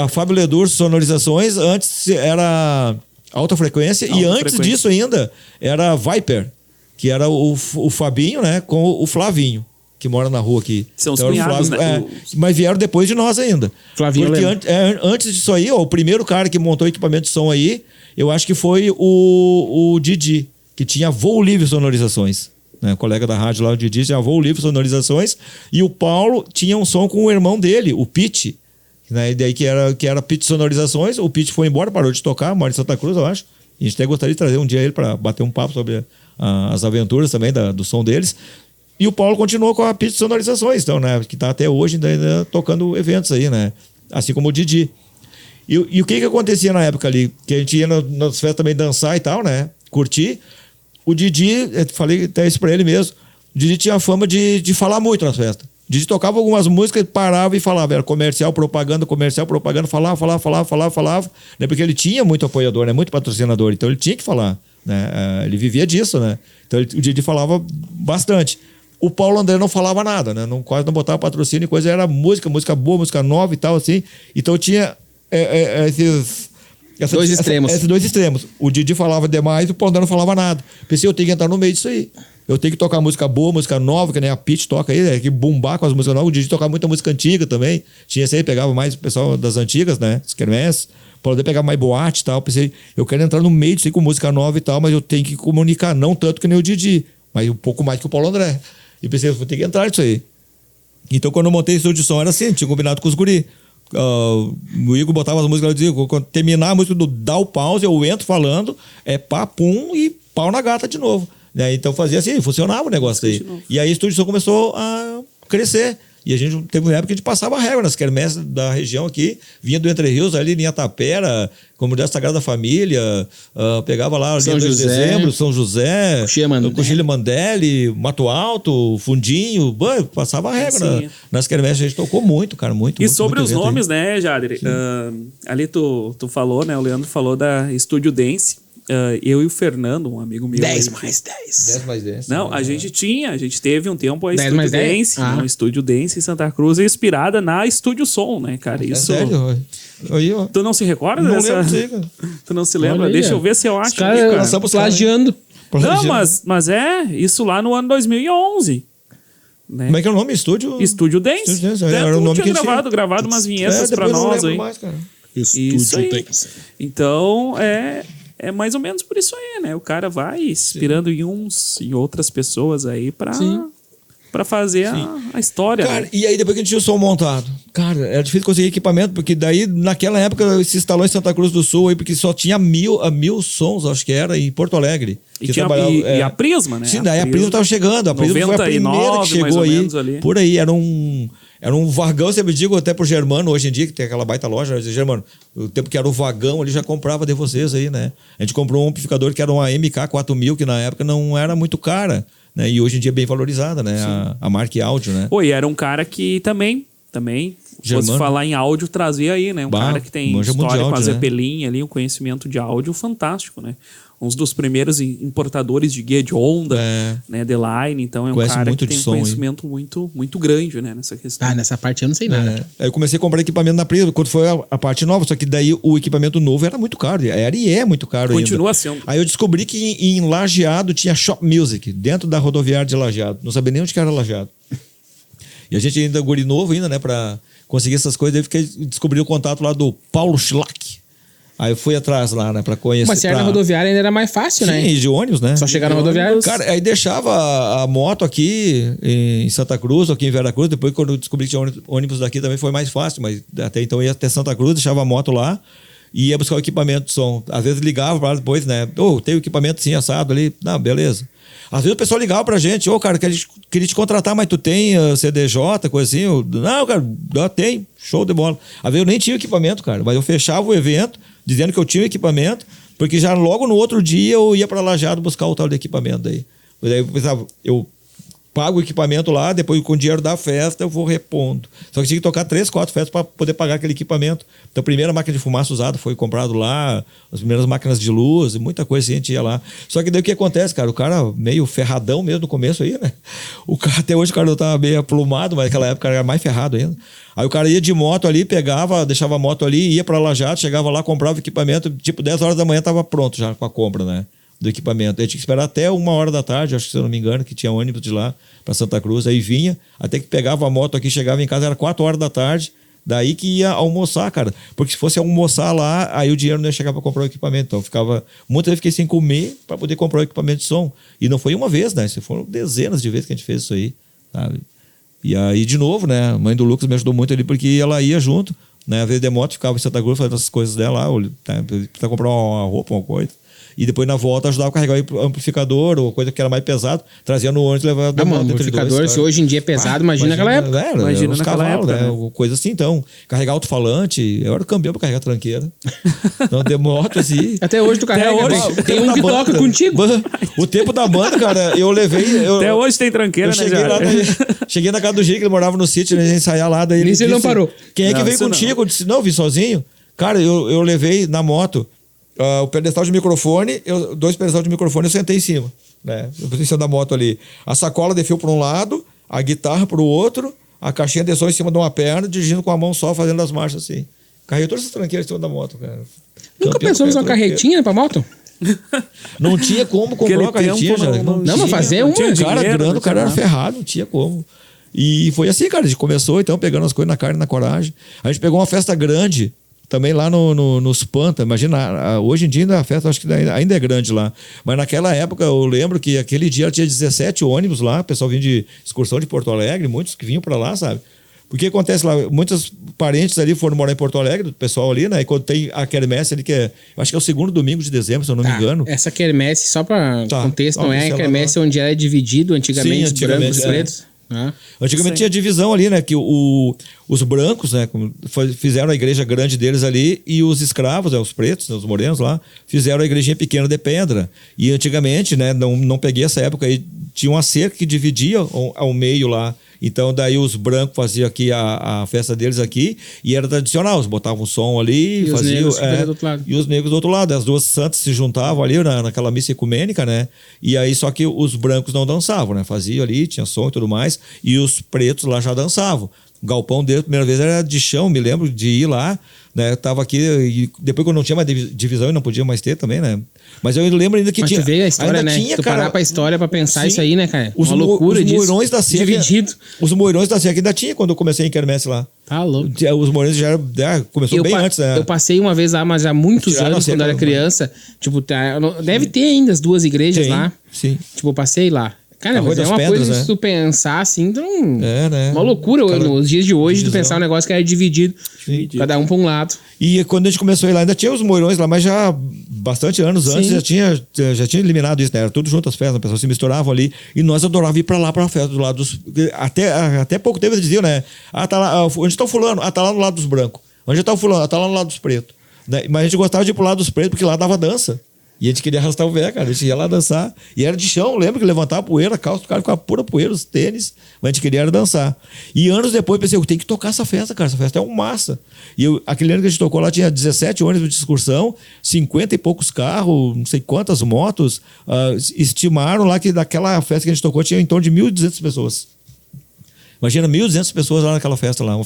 Fábio Ledur Sonorizações, antes era Alta frequência. E antes disso ainda, era Viper, que era o Fabinho, né? Com o Flavinho, que mora na rua aqui. São os cunhados, né? Mas vieram depois de nós ainda. Flavinho, porque antes disso aí, o primeiro cara que montou o equipamento de som aí, eu acho que foi o Didi, que tinha Voo Livre Sonorizações. Né? O colega da rádio lá, o Didi, tinha Voo Livre Sonorizações. E o Paulo tinha um som com o irmão dele, o Pete. Né? E daí que era Pete Sonorizações. O Pete foi embora, parou de tocar, mora em Santa Cruz, eu acho. E a gente até gostaria de trazer um dia ele para bater um papo sobre as aventuras também do som deles. E o Paulo continuou com a Pete Sonorizações, então, né? Que está até hoje ainda tocando eventos aí, né? Assim como o Didi. E o que acontecia na época ali? Que a gente ia nas festas também dançar e tal, né? Curtir. O Didi, eu falei até isso pra ele mesmo, o Didi tinha a fama de falar muito nas festas. O Didi tocava algumas músicas, parava e falava. Era comercial, propaganda, falava. Né? Porque ele tinha muito apoiador, né? Muito patrocinador, então ele tinha que falar. Né? Ele vivia disso, né? Então o Didi falava bastante. O Paulo André não falava nada, né? Quase não botava patrocínio e coisa. Era música boa, música nova e tal, assim. Então tinha esses dois extremos. O Didi falava demais e o Paulo André não falava nada. Pensei, eu tenho que entrar no meio disso aí. Eu tenho que tocar música boa, música nova, que nem a Pete toca aí, que bombar com as músicas novas. O Didi tocava muita música antiga também. Tinha esse aí, pegava mais o pessoal das antigas, né? Os quermesses. O Paulo André pegava mais boate e tal. Pensei, eu quero entrar no meio disso aí com música nova e tal, mas eu tenho que comunicar, não tanto que nem o Didi, mas um pouco mais que o Paulo André. E pensei, eu vou ter que entrar nisso aí. Então, quando eu montei o estúdio de som, era assim, tinha combinado com os guri. O Igor botava as músicas, eu dizia, quando terminar a música dá o pause, eu entro falando, pum e pau na gata de novo. Né? Então fazia assim, funcionava o negócio aí. E aí o estúdio de som começou a crescer. E a gente teve uma época que a gente passava a régua nas quermesses da região aqui, vinha do Entre Rios, ali em Atapera, Comunidade Sagrada Família, pegava lá ali em dezembro, São José, Coxilha Mandelli, Mato Alto, Fundinho, passava a régua nas quermesses, a gente tocou muito, cara, muito. E sobre os nomes, né, Jader? Ali tu falou, né, o Leandro falou da Estúdio Dance. Eu e o Fernando, um amigo meu. 10 mais 10. 10 mais 10. Não, a gente teve um tempo a Estúdio Dance, um Estúdio Dance em Santa Cruz, inspirada na Estúdio Som, né, cara? Isso. É sério? Tu não se recorda não dessa? Lembro, tu não se lembra? Deixa eu ver se eu acho. Cara, plagiando. Não, mas isso lá no ano 2011. Né? Como é que é o nome? Estúdio Dance. Estúdio Dance. Era o nome tinha gravado umas vinhetas pra nós aí. Mais, cara. Estúdio Dance. Então, é mais ou menos por isso aí, né? O cara vai inspirando em outras pessoas aí pra fazer a história. Cara, né? e aí depois que a gente tinha o som montado, cara, era difícil conseguir equipamento, porque daí naquela época se instalou em Santa Cruz do Sul aí, porque só tinha 1000 sons, acho que era, em Porto Alegre. E a Prisma, né? Sim, daí a Prisma tava chegando, a Prisma foi a primeira que chegou aí. Por aí, era um vagão, eu sempre digo até pro Germano, hoje em dia, que tem aquela baita loja, eu disse, Germano, o tempo que era o vagão, ele já comprava de vocês aí, né? A gente comprou um amplificador que era uma MK4000, que na época não era muito cara, né? E hoje em dia é bem valorizada, né? A marca áudio, né? Pô, e era um cara que também Germano. fosse falar em áudio, trazia aí, né? Um cara que tem história com a Zeppelin ali, um conhecimento de áudio fantástico, né? Um dos primeiros importadores de guia de onda, né, The Line, então é um cara que tem um conhecimento muito, muito grande, né, nessa questão. Nessa parte eu não sei nada. Aí eu comecei a comprar equipamento na Prisma, quando foi a parte nova, só que daí o equipamento novo era muito caro, era e é muito caro Continua ainda. sendo. Aí eu descobri que em Lajeado tinha Shop Music, dentro da rodoviária de Lajeado, não sabia nem onde que era Lajeado. E a gente ainda, guri novo ainda, né, pra conseguir essas coisas, aí descobri o contato lá do Paulo Schlack. Aí eu fui atrás lá, né, pra conhecer. Mas se era na rodoviária ainda era mais fácil, né? Sim, de ônibus, né? Só chegar na rodoviária. Cara, aí deixava a moto aqui em Santa Cruz, aqui em Veracruz. Depois, quando eu descobri que tinha ônibus daqui, também foi mais fácil. Mas até então eu ia até Santa Cruz, deixava a moto lá e ia buscar o equipamento de som. Às vezes ligava pra lá depois, né? Tem o equipamento assim, assado ali. Não, beleza. Às vezes o pessoal ligava pra gente, cara, queria te contratar, mas tu tem CDJ, coisa assim? Não, cara, tem, show de bola. Às vezes eu nem tinha equipamento, cara, mas eu fechava o evento dizendo que eu tinha equipamento, porque já logo no outro dia eu ia pra Lajeado buscar o tal de equipamento daí. Daí eu pensava, eu pago o equipamento lá, depois com o dinheiro da festa eu vou repondo. Só que tinha que tocar 3, 4 festas para poder pagar aquele equipamento. Então a primeira máquina de fumaça usada foi comprado lá, as primeiras máquinas de luz, muita coisa assim, a gente ia lá. Só que daí o que acontece, cara? O cara meio ferradão mesmo no começo aí, né? O cara, até hoje o cara tava meio aplumado, mas naquela época era mais ferrado ainda. Aí o cara ia de moto ali, pegava, deixava a moto ali, ia para Lajeado, chegava lá, comprava o equipamento, tipo 10 horas da manhã tava pronto já com a compra, né? Do equipamento. Aí tinha que esperar até 1 hora da tarde, acho que se eu não me engano, que tinha ônibus de lá para Santa Cruz, aí vinha, até que pegava a moto aqui, chegava em casa, era 4 horas da tarde, daí que ia almoçar, cara. Porque se fosse almoçar lá, aí o dinheiro não ia chegar para comprar o equipamento. Então eu ficava, muitas vezes fiquei sem comer para poder comprar o equipamento de som. E não foi uma vez, né? Foram dezenas de vezes que a gente fez isso aí, sabe? E aí, de novo, né? A mãe do Lucas me ajudou muito ali, porque ela ia junto, né? Às vezes de moto, ficava em Santa Cruz fazendo essas coisas dela lá, para comprar uma roupa, uma coisa. E depois na volta ajudava a carregar o amplificador ou coisa que era mais pesado, trazia no ônibus e levava do amplificador, se hoje em dia é pesado, imagina naquela época. Imagina naquela época, né? Coisa assim, então. Carregar alto-falante, eu era campeão pra carregar tranqueira. Então, de moto, assim. Até hoje tu carrega. Hoje. Tem um que toca contigo. O tempo da banda, cara, eu levei. Até hoje tem tranqueira, né, cheguei na casa do Gil, que ele morava no sítio, né? A gente ensaiar lá. Daí ele não parou. Quem é que veio contigo? Eu disse, não, vim sozinho. Cara, eu levei na moto. O pedestal de microfone, 2 pedestais de microfone eu sentei em cima, né? Eu em cima da moto ali. A sacola de fio para um lado, a guitarra para o outro, a caixinha de som em cima de uma perna, dirigindo com a mão só, fazendo as marchas assim. Carreguei todas essas tranqueiras em cima da moto, cara. Nunca pensou em usar uma carretinha pra moto? Não tinha como comprar uma carretinha, já. Não, mas fazer uma. Cara, grana, o cara era ferrado, não tinha como. E foi assim, cara, a gente começou então pegando as coisas na cara e na coragem. A gente pegou uma festa grande, também lá nos Panta. Imagina, hoje em dia a festa acho que ainda é grande lá. Mas naquela época eu lembro que aquele dia tinha 17 ônibus lá, o pessoal vinha de excursão de Porto Alegre, muitos que vinham para lá, sabe? Porque acontece lá, muitos parentes ali foram morar em Porto Alegre, do pessoal ali, né? E quando tem a quermesse ali, eu acho que é o 2º domingo de dezembro, se eu não me engano. Essa quermesse, só para contexto, não é a quermesse onde era dividido antigamente, os brancos e pretos. Antigamente tinha divisão ali, né? Que os brancos, né? Fizeram a igreja grande deles ali e os escravos, né, os pretos, né, os morenos lá, fizeram a igrejinha pequena de pedra. E antigamente, né? Não peguei essa época aí, tinha uma cerca que dividia ao meio lá. Então daí os brancos faziam aqui a festa deles aqui e era tradicional, eles botavam som ali e faziam, e os negros do outro lado, as duas santas se juntavam ali naquela missa ecumênica, né? E aí só que os brancos não dançavam, né? Faziam ali, tinha som e tudo mais, e os pretos lá já dançavam. O galpão dele, a primeira vez era de chão, me lembro de ir lá, né? Tava aqui, e depois que eu não tinha mais divisão e não podia mais ter também, né? Mas eu lembro ainda que tinha. Mas tu vê a história, né? Tinha, tu parar pra história pra pensar isso aí, né, cara? Uma loucura disso. Os moirões da cerca. Dividido. Os moirões da cerca ainda tinha quando eu comecei em quermesse lá. Tá louco. Os moirões já começou bem antes, né? Eu passei uma vez lá, mas há muitos anos, quando eu era criança. Tipo, deve ter ainda as 2 igrejas lá. Sim. Tipo, eu passei lá. Cara, mas é uma pedras, coisa, né? se tu pensar assim, então. Né? Uma loucura nos dias de hoje, tu pensar um negócio que era dividido. Cada um pra um lado. E quando a gente começou a ir lá, ainda tinha os moirões lá, mas já bastante anos antes já tinha eliminado isso, né? Era tudo junto as festas, as pessoas se misturavam ali. E nós adorávamos ir pra lá, pra festa, do lado dos. Até pouco tempo eles diziam, né? Tá lá, onde tá o fulano? Tá lá no lado dos brancos. Onde tá o fulano? Tá lá no lado dos pretos. Né? Mas a gente gostava de ir pro lado dos pretos, porque lá dava dança. E a gente queria arrastar o véio, cara. A gente ia lá dançar. E era de chão, lembra que levantava a poeira, a calça do cara ficava pura poeira, os tênis. Mas a gente queria era dançar. E anos depois eu pensei, eu tenho que tocar essa festa, cara. Essa festa é um massa. E aquele ano que a gente tocou lá tinha 17 ônibus de excursão, 50 e poucos carros, não sei quantas motos. Estimaram lá que daquela festa que a gente tocou tinha em torno de 1.200 pessoas. Imagina 1.200 pessoas lá naquela festa lá.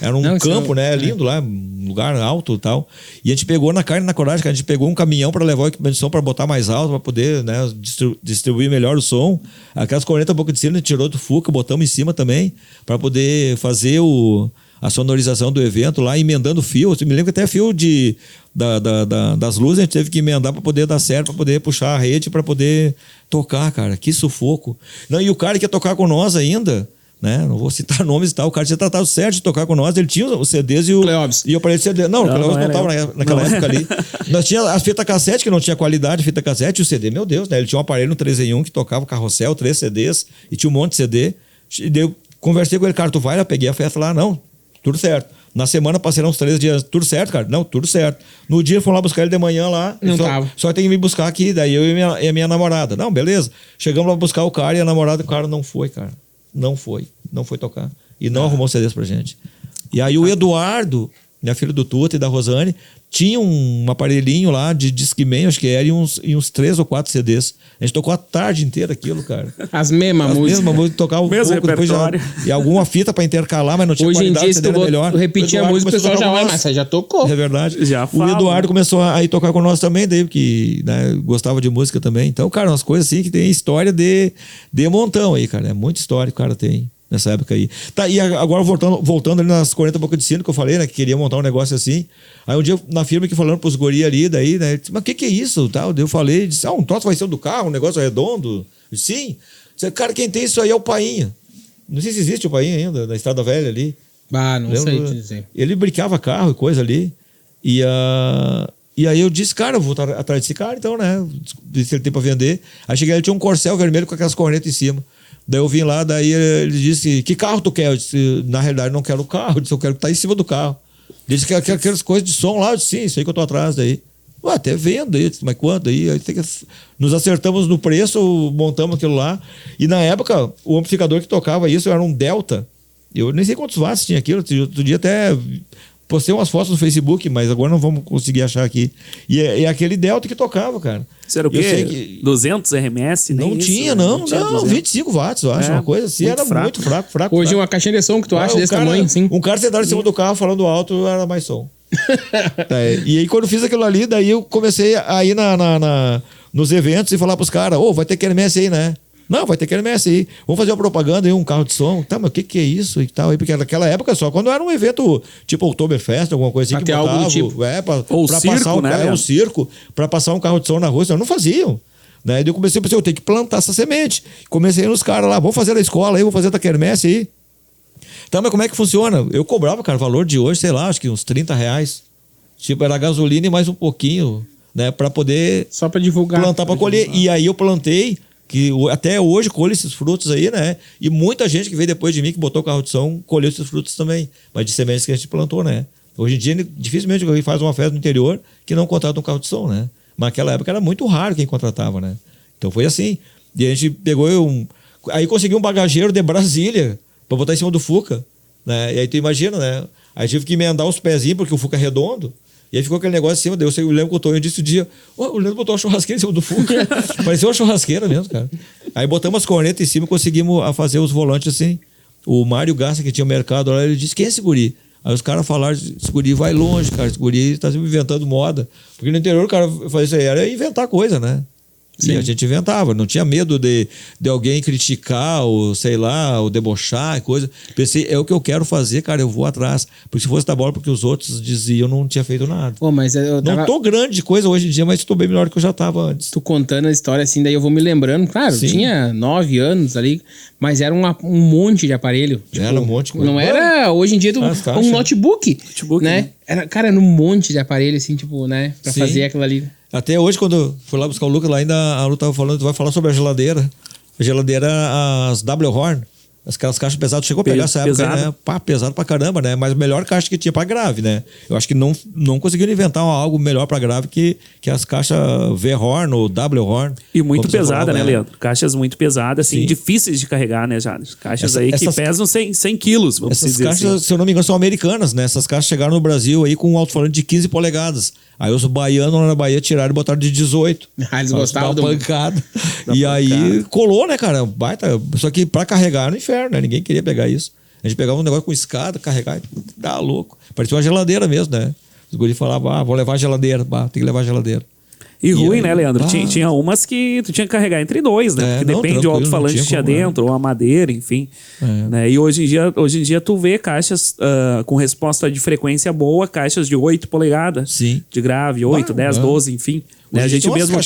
Era um campo, né? Lindo lá, um lugar alto e tal. E a gente pegou na carne e na coragem, a gente pegou um caminhão para levar o equipamento de som para botar mais alto, para poder, né, distribuir melhor o som. Aquelas cornetas um pouco de cima, a gente tirou do Fuca, botamos em cima também, para poder fazer a sonorização do evento lá, emendando fio. Eu me lembro que até fio das luzes a gente teve que emendar para poder dar certo, para poder puxar a rede, para poder tocar, cara. Que sufoco. Não, e o cara que ia tocar com nós ainda, né? Não vou citar nomes e tal. O cara tinha tratado certo de tocar com nós. Ele tinha os CDs e o aparelho de CD. Não, o Cleóbis não estava naquela época ali. Nós tínhamos a fita cassete, que não tinha qualidade, fita cassete, e o CD, meu Deus, né? Ele tinha um aparelho no 3-em-1 que tocava carrossel, 3 CDs, e tinha um monte de CD. E daí eu conversei com ele, cara, tu vai lá, peguei a festa lá, não, tudo certo. Na semana passaram uns 3 dias, tudo certo, cara? Não, tudo certo. No dia fomos lá buscar ele de manhã lá. Não tava. Só tem que me buscar aqui, daí eu e a minha namorada. Não, beleza. Chegamos lá buscar o cara e a namorada, o cara não foi, cara. Não foi tocar. E não arrumou CDs pra gente. E aí o Eduardo, minha filha do Tuta e da Rosane, tinha um aparelhinho lá de Discman, acho que era, e uns 3 ou 4 CDs. A gente tocou a tarde inteira aquilo, cara. As mesmas músicas. Tocava um mesmo pouco, depois repertório. E alguma fita pra intercalar, mas não tinha Hoje em dia, se tu melhor. repetir a música, o pessoal já vai, mas você já tocou. É verdade. Já o fala. Eduardo começou a ir tocar com nós também, daí, porque né, gostava de música também. Então, cara, umas coisas assim que tem história de montão aí, cara. É muita história que o cara tem nessa época aí. Tá, e agora voltando ali nas 40 bocas de sino que eu falei, né, que queria montar um negócio assim. Aí um dia na firma que falando pros guri ali, daí, né, disse, mas o que é isso? Tal, daí eu falei, disse, um troço vai ser do carro, um negócio redondo? Eu disse, sim. Disse, cara, quem tem isso aí é o Painha. Não sei se existe o Painha ainda, na Estrada Velha ali. Ah, não sei te dizer. Ele brincava carro e coisa ali. E aí eu disse, cara, eu vou estar atrás desse cara, então, né? Se ele tem pra vender. Aí cheguei, ele tinha um Corcel vermelho com aquelas cornetas em cima. Daí eu vim lá, daí ele disse, que carro tu quer? Eu disse, na realidade, eu não quero o carro. Eu disse, eu quero que tá em cima do carro. Ele disse que aquelas coisas de som lá, eu disse, sim, isso aí que eu tô atrás daí. Ué, até vendo aí, mas quanto aí? Tem que... Nos acertamos no preço, montamos aquilo lá. E na época, o amplificador que tocava isso era um Delta. Eu nem sei quantos watts tinha aquilo. Outro dia até postei umas fotos no Facebook, mas agora não vamos conseguir achar aqui. E é aquele Delta que tocava, cara. Isso era o quê? 200 RMS? Não tinha, não. 25 watts, eu acho. Uma coisa assim. Era muito fraco. Hoje uma caixinha de som que tu acha desse tamanho, sim. Um cara sentado em cima do carro falando alto era mais som. E aí quando eu fiz aquilo ali, daí eu comecei a ir nos eventos e falar pros caras, vai ter quermesse aí, né? Não, vai ter quermesse aí. Vamos fazer uma propaganda aí, um carro de som. Tá, mas o que é isso e tal? Porque naquela época só, quando era um evento tipo Oktoberfest, alguma coisa assim, que botava, algo do tipo. Ou pra circo, passar um circo, pra passar um carro de som na rua, não faziam. Né? Daí eu comecei a pensar, eu tenho que plantar essa semente. Comecei nos caras lá, vamos fazer na escola aí, vou fazer da quermesse aí. Tá, mas como é que funciona? Eu cobrava, cara, valor de hoje, sei lá, acho que uns R$30. Tipo, era gasolina e mais um pouquinho, né? Pra poder... Só pra divulgar. Plantar pra colher. E aí eu plantei, que até hoje colho esses frutos aí, né? E muita gente que veio depois de mim, que botou carro de som, colheu esses frutos também. Mas de sementes que a gente plantou, né? Hoje em dia, dificilmente alguém faz uma festa no interior que não contrata um carro de som, né? Mas naquela época era muito raro quem contratava, né? Então foi assim. E a gente pegou aí consegui um bagageiro de Brasília pra botar em cima do Fuca, né? E aí tu imagina, né? Aí tive que emendar os pezinhos, porque o Fuca é redondo. E aí ficou aquele negócio em cima. Daí eu lembro que o Tonho disse o dia, o Leandro botou uma churrasqueira em cima do Fuca. Parecia uma churrasqueira mesmo, cara. Aí botamos as cornetas em cima e conseguimos fazer os volantes assim. O Mário Gassa, que tinha o mercado lá, ele disse, quem é esse guri? Aí os caras falaram, esse guri vai longe, cara. Esse guri tá sempre inventando moda. Porque no interior o cara fazia isso aí, era inventar coisa, né? Sim. E a gente inventava, não tinha medo de alguém criticar, ou sei lá, ou debochar, coisa. Pensei, é o que eu quero fazer, cara, eu vou atrás. Porque se fosse da bola, porque os outros diziam, eu não tinha feito nada. Pô, mas eu tava... Não tô grande de coisa hoje em dia, mas estou bem melhor do que eu já tava antes. Tu contando a história assim, daí eu vou me lembrando. Claro, Sim. tinha 9 anos ali, mas era um monte de aparelho. Tipo, era um monte de coisa. Não era, hoje em dia, um notebook, né? Era um monte de aparelho, assim, tipo, né? Pra Sim. fazer aquilo ali. Até hoje, quando eu fui lá buscar o Lucas, lá ainda a Lu tava falando, tu vai falar sobre a geladeira. A geladeira, as W Horn, aquelas caixas pesadas, chegou a pegar essa época, né? Pá, pesado pra caramba, né? Mas a melhor caixa que tinha pra grave, né? Eu acho que não conseguiram inventar algo melhor pra grave que as caixas V-Horn ou W-Horn. E muito pesada, né, Leandro? Caixas muito pesadas, assim, difíceis de carregar, né, já? Caixas que pesam 100 quilos, vamos dizer assim. Essas caixas, se eu não me engano, são americanas, né? Essas caixas chegaram no Brasil aí com um alto-falante de 15 polegadas. Aí os baianos lá na Bahia tiraram e botaram de 18. Eles gostavam da pancada. E aí colou, né, cara? Baita. Só que pra carregar era no inferno, né? Ninguém queria pegar isso. A gente pegava um negócio com escada, carregar e dá louco. Parecia uma geladeira mesmo, né? Os guris falavam, vou levar a geladeira. Tem que levar a geladeira. E ruim, aí, né, Leandro? Tinha umas que tu tinha que carregar entre dois, né? Porque depende do alto-falante que tinha dentro, ou a madeira, enfim. Né? E hoje em dia tu vê caixas com resposta de frequência boa, caixas de 8 polegadas. Sim. De grave, 8, 10, 12, enfim. Né? A gente mesmo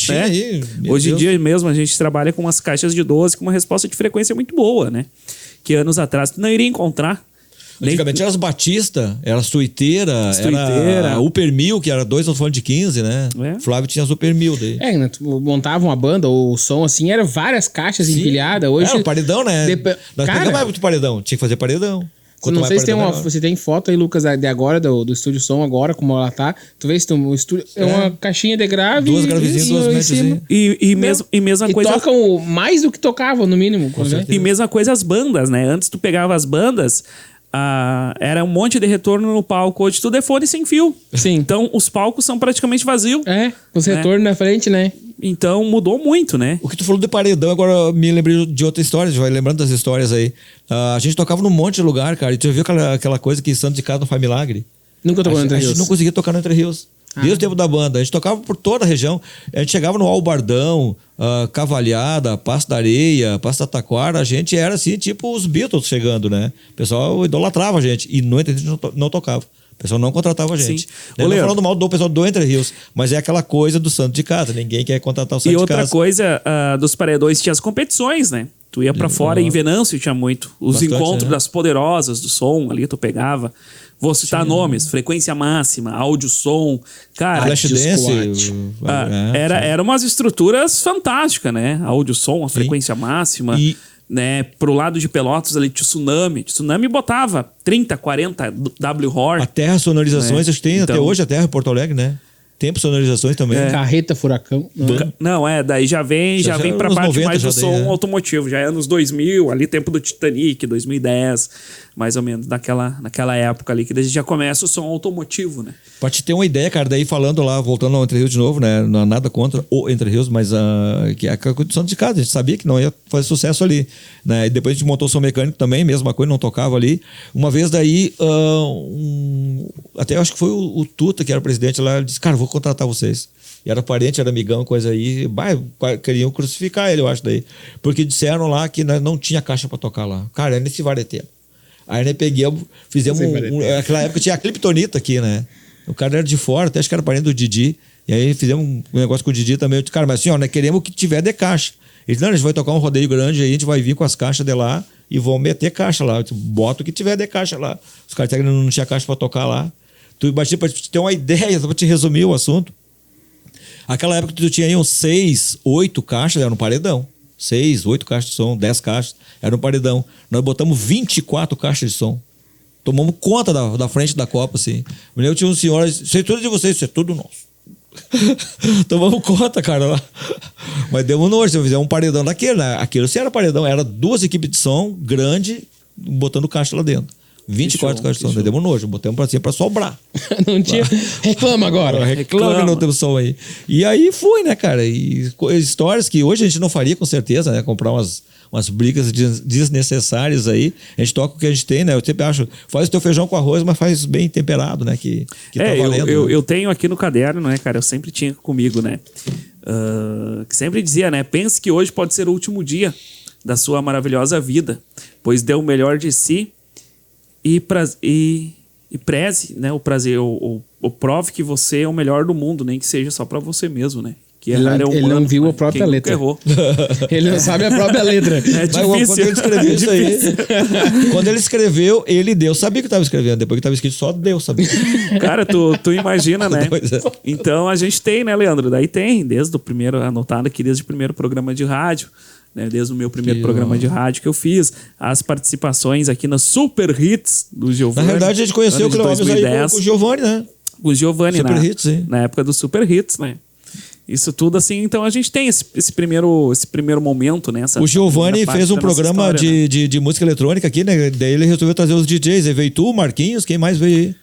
hoje em dia mesmo a gente trabalha com umas caixas de 12 com uma resposta de frequência muito boa, né? Que anos atrás tu não iria encontrar. Antigamente era as Batista, era as Tuiteira, era a Upper 1000, que era 2 alto-falantes de 15, né? Flávio tinha as Upper 1000 daí. Né? Tu montava uma banda ou o som assim, era várias caixas empilhadas. Hoje... o paredão, né? Nós pegamos muito paredão, tinha que fazer paredão. Quanto não mais sei se tem paredão, melhor. você tem foto aí, Lucas, de agora, do Estúdio Som agora, como ela tá. Tu vê se tem um estúdio... É uma caixinha de grave. Duas gravezinhas, duas médias. E mesma coisa... tocam mais do que tocavam, no mínimo. E mesma coisa as bandas, né? Antes tu pegava as bandas... era um monte de retorno no palco. Hoje tudo é fone sem fio. Sim. Então os palcos são praticamente vazios. Os retornos na frente, né? Então mudou muito, né? O que tu falou de paredão, agora eu me lembrei de outra história, vai lembrando das histórias aí. A gente tocava num monte de lugar, cara, e tu já viu aquela coisa que Santo de Casa não faz milagre? Nunca tocou no Entre A Rios. gente não conseguia tocar no Entre Rios. Desde o tempo da banda. A gente tocava por toda a região. A gente chegava no Albardão, Cavalhada, Passo da Areia, Passo da Taquara. A gente era assim, tipo os Beatles chegando, né? O pessoal idolatrava a gente. E no Entre Rios não tocava. O pessoal não contratava a gente. Eu não falando mal do pessoal do Entre Rios, mas é aquela coisa do Santo de Casa. Ninguém quer contratar o Santo de Casa. E outra coisa, dos paredões tinha as competições, né? Tu ia pra fora, em Venâncio tinha muito. Os Bastante, encontros né? das poderosas do som, ali tu pegava. Vou citar nomes, Frequência Máxima, Áudio Som. Cara, Flash Dance. era umas estruturas fantásticas, né? Áudio Som, a Frequência Máxima. Né, pro lado de Pelotas ali, Tsunami. Tsunami botava 30, 40 W-Horn. A Terra Sonorizações, né? acho que tem até hoje a Terra em Porto Alegre, né? Tempo Sonorizações também. Carreta Furacão. Não, daí já vem pra parte 90, mais do som daí, automotivo. Já é anos 2000, ali tempo do Titanic, 2010, mais ou menos, naquela época ali, que daí já começa o som automotivo, né? Pra te ter uma ideia, cara, daí falando lá, voltando ao Entre Rios de novo, né? Não há nada contra o Entre Rios, mas que é a condição de casa. A gente sabia que não ia fazer sucesso ali, né? E depois a gente montou o som mecânico também, mesma coisa, não tocava ali. Uma vez daí, até acho que foi o Tuta, que era o presidente lá, ele disse, cara, vou contratar vocês. E era parente, era amigão, coisa aí. Queriam crucificar ele, eu acho, daí. Porque disseram lá que não tinha caixa pra tocar lá. Cara, é nesse vareteiro. Aí nós fizemos naquela época tinha a Cliptonita aqui, né? O cara era de fora, até acho que era parente do Didi. E aí fizemos um negócio com o Didi também. Eu disse, cara, mas assim, ó, nós queremos que tiver de caixa. Ele disse, não, a gente vai tocar um rodeio grande aí, a gente vai vir com as caixas de lá e vão meter caixa lá. Eu disse, bota o que tiver de caixa lá. Os caras não tinha caixa pra tocar lá. Tu imagina, pra te ter uma ideia, só pra te resumir o assunto. Aquela época tu tinha aí uns 6, 8 caixas, era um paredão. 6, 8 caixas de som, 10 caixas, era um paredão. Nós botamos 24 caixas de som. Tomamos conta da frente da Copa, assim. Eu tinha um senhor, isso é tudo de vocês, isso é tudo nosso. Tomamos conta, cara, lá. Mas demos nojo, se eu fizer um paredão daquele, né? Aquilo se era paredão, era 2 equipes de som grande, botando caixa lá dentro. 24 caixas de som, nós demos nojo, botamos pra cima pra sobrar. Não tinha. Reclama agora. Reclama que não temos som aí. E aí foi, né, cara? E histórias que hoje a gente não faria, com certeza, né? Comprar umas brigas desnecessárias aí. A gente toca o que a gente tem, né? Eu sempre acho, faz o teu feijão com arroz, mas faz bem temperado, né? Que tá valendo. Eu tenho aqui no caderno, né, cara? Eu sempre tinha comigo, né? Que sempre dizia, né? Pense que hoje pode ser o último dia da sua maravilhosa vida, pois deu o melhor de si e preze, né? O prazer, o prove que você é o melhor do mundo, nem que seja só pra você mesmo, né? Que ele não viu a própria letra. Errou. Ele não sabe a própria letra. É difícil. Mas quando ele escreveu isso aí, quando ele escreveu, Deus sabia que estava escrevendo. Depois que estava escrito, só Deus sabia. Cara, tu imagina, né? É. Então a gente tem, né, Leandro? Daí tem, desde o primeiro, anotado aqui, desde o primeiro programa de rádio, né? Desde o meu primeiro programa de rádio que eu fiz, as participações aqui nas Super Hits do Giovanni. Na verdade, a gente conheceu o Cleóvis aí com o Giovanni, né? O Giovanni, Super Hits, sim. Na época do Super Hits, né? Isso tudo assim, então a gente tem esse primeiro momento, né? O Giovanni fez um programa história, de música eletrônica aqui, né? Daí ele resolveu trazer os DJs. Aí veio tu, Marquinhos, quem mais veio aí?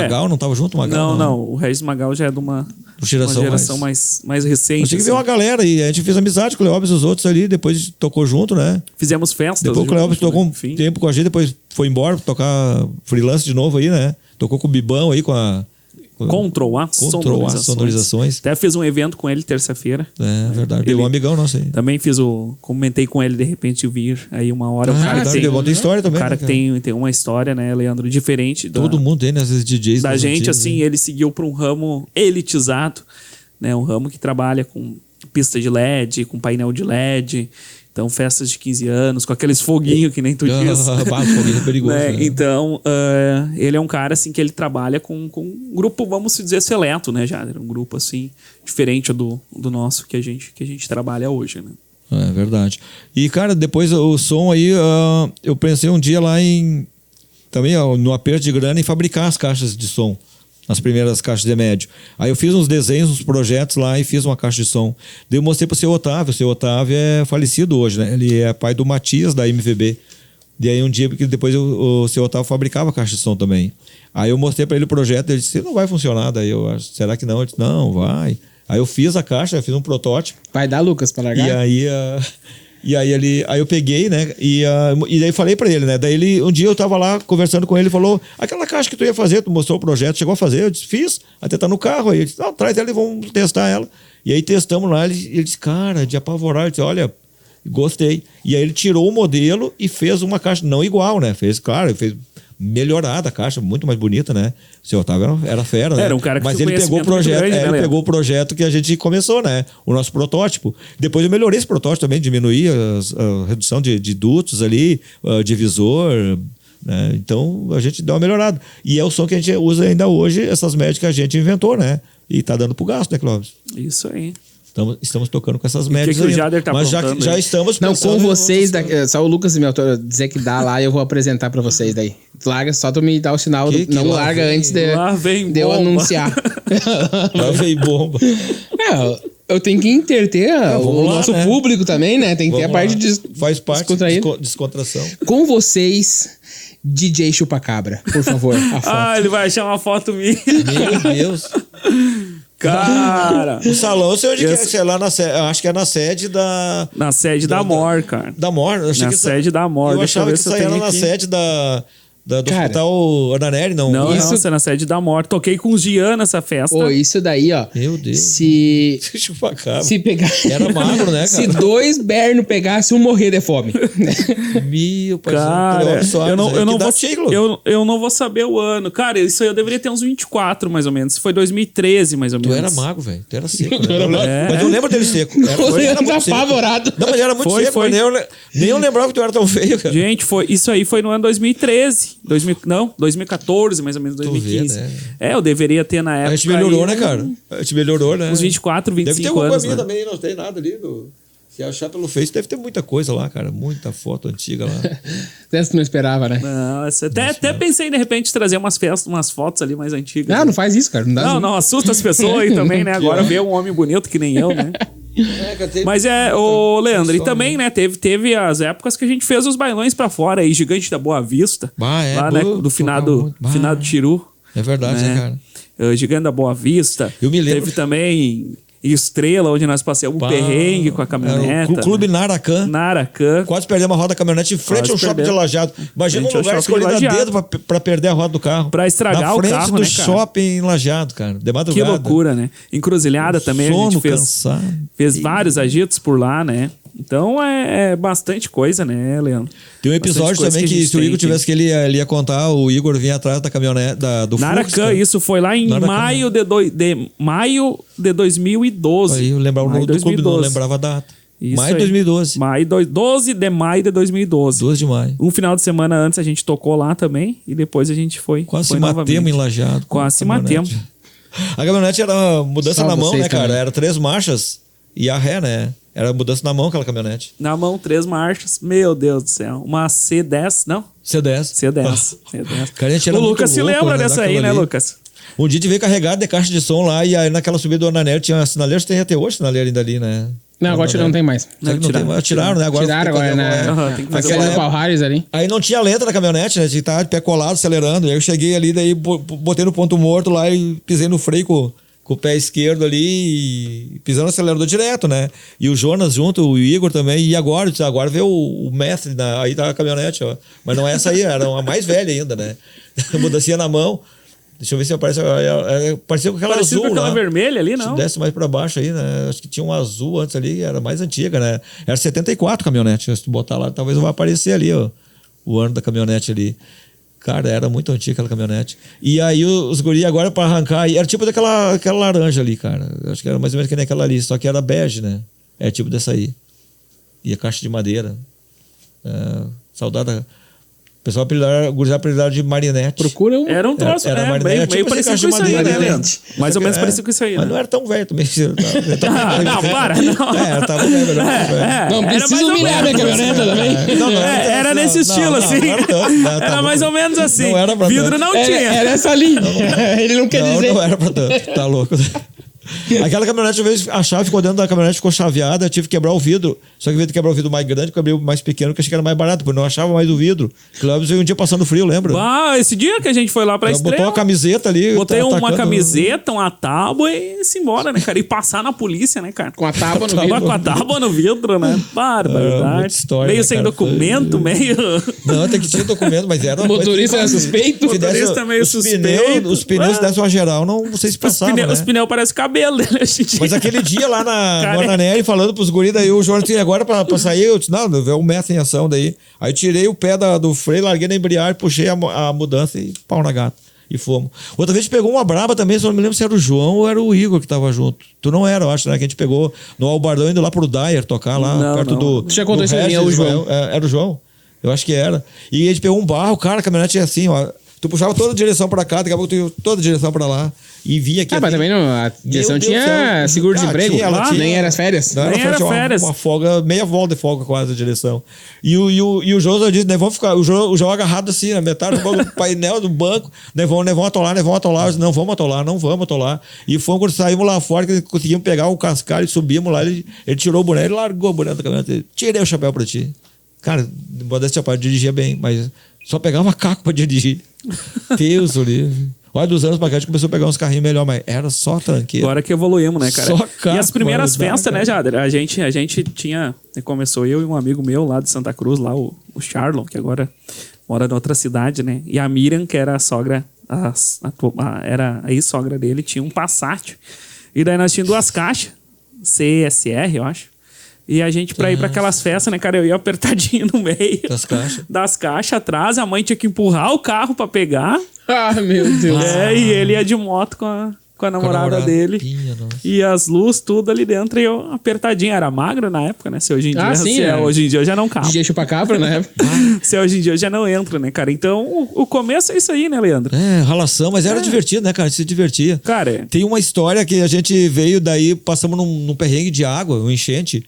Magal, não tava junto? Magal, não. O Regis Magal já é de uma geração mais recente. Tinha que ver uma galera e a gente fez amizade com o Cleóvis e os outros ali, depois tocou junto, né? Fizemos festas. Depois o Cleóvis tocou um tempo com a gente, depois foi embora pra tocar freelance de novo aí, né? Tocou com o Bibão aí, com a Control A Sonorizações. Até fiz um evento com ele terça-feira. É verdade. Deu um amigão nosso aí. Também comentei com ele de repente vir aí uma hora. O cara tem história também. O cara que tem uma história, né, Leandro, diferente. Todo mundo tem, né? Esses DJs. Da gente, assim, ele seguiu para um ramo elitizado, né? Um ramo que trabalha com pista de LED, com painel de LED. Então, festas de 15 anos, com aqueles foguinhos que nem tu diz. Foguinho é perigoso. Né? Né? Então, ele é um cara, assim, que ele trabalha com um grupo, vamos dizer, seleto, né, Jader? Um grupo, assim, diferente do nosso que a gente trabalha hoje, né? É verdade. E, cara, depois o som aí, eu pensei um dia lá em também ó, no aperto de grana em fabricar as caixas de som. As primeiras caixas de médio. Aí eu fiz uns desenhos, uns projetos lá e fiz uma caixa de som. Daí eu mostrei pro seu Otávio. O seu Otávio é falecido hoje, né? Ele é pai do Matias, da MVB. E aí um dia, porque depois o seu Otávio fabricava caixa de som também. Aí eu mostrei para ele o projeto, ele disse, não vai funcionar. Daí eu, será que não? Ele disse, não, vai. Aí eu fiz a caixa, eu fiz um protótipo. Vai dar, Lucas, para largar? E aí eu peguei, né? E daí falei pra ele, né? Daí um dia eu tava lá conversando com ele, falou: aquela caixa que tu ia fazer, tu mostrou o projeto, chegou a fazer? Eu disse, fiz, até tá no carro. Aí ele disse, não, traz ela e vamos testar ela. E aí testamos lá, ele disse, cara, de apavorar, ele disse, olha, gostei. E aí ele tirou o modelo e fez uma caixa, não igual, né? Fez, claro, fez melhorada a caixa, muito mais bonita, né? O seu Otávio era fera, né? Era um cara que mas ele pegou o projeto, grande, né, ele pegou o projeto que a gente começou, né? O nosso protótipo. Depois eu melhorei esse protótipo também, diminuí a redução de dutos ali, divisor, né? Então a gente deu uma melhorada. E é o som que a gente usa ainda hoje, essas médias que a gente inventou, né? E tá dando pro gasto, né, Clóvis? Isso aí. Estamos tocando com essas médias. que o Jader tá mas já estamos não, com vocês, outros... só o Lucas e meu autor dizer que dá lá e eu vou apresentar pra vocês daí. Larga, só tu me dá o sinal, não larga antes de eu anunciar. Lá vem bomba. Eu tenho que interter o nosso público também, né? Tem que ter a parte de faz parte de descontração. Com vocês, DJ Chupacabra, por favor, a foto. Ele vai achar uma foto minha. Meu Deus. Cara, o salão, sei onde que é, sei lá, acho que é na sede da... Na sede da MOR, cara. Da MOR? Na sede da MOR. Eu achava que isso aí era na sede do Hospital Ananelli, não. Não, isso é na sede da MOR. Toquei com os Gian nessa festa. Isso daí, ó. Meu Deus. Se pegar... Era magro, né, cara? Se 2 bernos pegassem, um morrer de fome. Meu cara, eu não vou saber o ano. Cara, isso aí eu deveria ter uns 24, mais ou menos. Foi 2013, mais ou menos. Tu era magro, velho. Tu era seco, né? Mas eu lembro dele seco. Ele era muito apavorado. Não, mas ele era muito seco. Foi. Nem eu lembrava que tu era tão feio, cara. Gente, isso aí foi no ano 2013. 2014, mais ou menos, 2015. Né? Eu deveria ter na época. A gente melhorou, né, cara? A gente melhorou, né? Uns 24, 25 deve ter anos. Deve ter também, não tem nada ali. Se achar pelo Face, deve ter muita coisa lá, cara. Muita foto antiga lá. Essa tu não esperava, né? Não, até pensei, de repente, trazer umas fotos ali mais antigas. Não faz isso, cara. Não assusta as pessoas aí também, né? Agora ver um homem bonito que nem eu, né? Mas ô Leandro, e também, né, teve as épocas que a gente fez os bailões pra fora aí, Gigante da Boa Vista, lá, né, do finado Tiru. É verdade, né, cara? Gigante da Boa Vista. Eu me lembro. Teve também Estrela, onde nós passamos um perrengue com a caminhonete. O Clube Naracan. Quase perdemos a roda da caminhonete em frente ao shopping de Lajeado. Imagina um lugar escolhido a dedo pra perder a roda do carro. Pra estragar o carro, na frente do shopping em Lajeado, cara. De madrugada. Que loucura, né? Encruzilhada também, a gente fez vários agitos por lá, né? Então é bastante coisa, né, Leandro? Tem um episódio também que se o Igor tivesse que ele ia contar, o Igor vinha atrás da caminhonete do Naracan, isso foi lá em maio de 2012. Aí eu lembrava o nome do clube, não lembrava a data. Isso maio de 2012. 12 de maio de 2012. 12 de maio. Um final de semana antes a gente tocou lá também e depois a gente foi. Quase se matemos em Lajeado. Quase se matemos. A caminhonete era mudança na mão, né, cara? Também. Era 3 marchas e a ré, né? Era mudança na mão aquela caminhonete. Na mão, 3 marchas. Meu Deus do céu. Uma C10, não? C10. O Lucas se lembra dessa aí, né, Lucas? Um dia a gente veio carregado de caixa de som lá e aí naquela subida do Ananelli tinha uma sinaleira, tem até hoje sinaleira ainda ali, né? Não, agora não tem mais. Tiraram, né? Tiraram, né? Tem que fazer aquele do Palhares ali. Aí não tinha lenta na caminhonete, né? A gente tava de pé colado, acelerando. Aí eu cheguei ali, daí botei no ponto morto lá e pisei no freio com o pé esquerdo ali e pisando no acelerador direto, né? E o Jonas junto, o Igor também. E agora veio o mestre, aí tá a caminhonete, ó. Mas não é essa aí, era uma mais velha ainda, né? Mudancinha na mão. Deixa eu ver se parecia com aquela azul, com aquela lá. Vermelha ali, não? Se desce mais pra baixo aí, né? Acho que tinha um azul antes ali, era mais antiga, né? Era 74 caminhonete. Se tu botar lá, talvez vai aparecer ali, ó. O ano da caminhonete ali. Cara, era muito antiga aquela caminhonete. E aí os guri agora pra arrancar, era tipo aquela laranja ali, cara. Acho que era mais ou menos que nem aquela ali, só que era bege, né? É tipo dessa aí. E a caixa de madeira. Saudade pessoal apelidava de Marinette. Procura um. Era um troço, Era Marinette, meio tipo assim, parecido com isso aí, caixa de né, madeira, Leandro? Mais ou menos parecido com isso aí, Mas né? não era tão velho também. Não, para, não. É, tava velho. Não Era precisa mais ou humilhar minha menos. caminhoneta também. Não Era nesse estilo, assim. Era mais ou menos assim. Não era pra Vidro tanto. não tinha. Era essa linha. Ele não quer dizer. Não era pra tanto. Tá louco. Aquela caminhonete, uma vez, a chave ficou dentro da caminhonete, ficou chaveada, eu tive que quebrar o vidro. Só que em vez de quebrar o vidro mais grande, eu quebrei o mais pequeno, que achei que era mais barato, porque não achava mais o vidro. Clóvis veio um dia passando frio, lembra? Ah, esse dia que a gente foi lá pra Estrela. Botou uma camiseta ali. Botei uma atacando... camiseta, uma tábua e se embora, né, cara? E passar na polícia, né, cara? Com a tábua no Tava vidro. com a tábua no vidro, né? muita Barbaridade. história, Meio né, sem cara? documento, meio. Não, tem que tinha documento, mas era... O motorista era suspeito. Se desse- motorista meio os suspeito. Os pneus, se desse uma geral, não sei se passava, né? Os pneus parecem cabelo dele hoje em dia. Mas aquele dia lá na Cara, Guananeri, falando pros guris, daí o Jonas disse, agora pra sair, eu disse, não, eu meto em ação daí. Aí tirei o pé do freio, larguei na embreagem, puxei a mudança e pau na gata. E fomos. Outra vez a gente pegou uma braba também, só não me lembro se era o João ou era o Igor que tava junto. Tu não era, eu acho, né? Que a gente pegou no Albardão indo lá pro Dyer tocar lá, Não, perto não. do... Tu já contou isso pra mim, é o Regis, João. Era o João? Eu acho que era. E a gente pegou um barro, cara, a caminhonete é assim, ó. Tu puxava toda a direção pra cá, daqui a pouco tu ia toda a direção pra lá. E vinha aqui. Ah, mas também não, a direção Deus do tinha céu. seguro-desemprego. Tinha, ela tinha. Nem era as férias. Não, Nem era tinha férias. uma folga, meia volta de folga quase a direção. E o João disse, né, vamos ficar, o João agarrado assim, na metade do painel do banco, né, vamos atolar. Eu disse, não vamos atolar. E fomos, quando saímos lá fora, que conseguimos pegar o cascalho e subimos lá, ele tirou o boné, ele largou o boné da caminhonete, tirei o chapéu pra ti. Cara, modéstia à parte, dirigia bem, mas só pegava caco pra dirigir. Deus, o livre. Olha, dos anos pra cá a gente começou a pegar uns carrinhos melhor, mas era só tranqueira. Agora que evoluímos, né, cara? Só carro, E as primeiras mano, festas, cara. né, Jader? A gente tinha... Começou eu e um amigo meu lá de Santa Cruz, lá, o Charlon, que agora mora em outra cidade, né? E a Miriam, que era a sogra... era a ex-sogra dele, tinha um Passat. E daí nós tínhamos 2 caixas, CSR, eu acho. E a gente, pra ir pra aquelas festas, né, cara, eu ia apertadinho no meio Das caixas. das caixas atrás, a mãe tinha que empurrar o carro pra pegar. Ah, meu Deus. E ele ia de moto com a namorada dele. Pinha, nossa. E as luzes, tudo ali dentro, e eu apertadinho. Era magro na época, né? Se hoje em dia, Ah, sim, hoje em dia eu já não cabe. DJ chupa-cabra, né? Se hoje em dia eu já não entro, né, cara? Então, o começo é isso aí, né, Leandro? É, ralação, mas era divertido, né, cara? A gente se divertia. Cara, Tem uma história que a gente veio daí, passamos num perrengue de água, um enchente.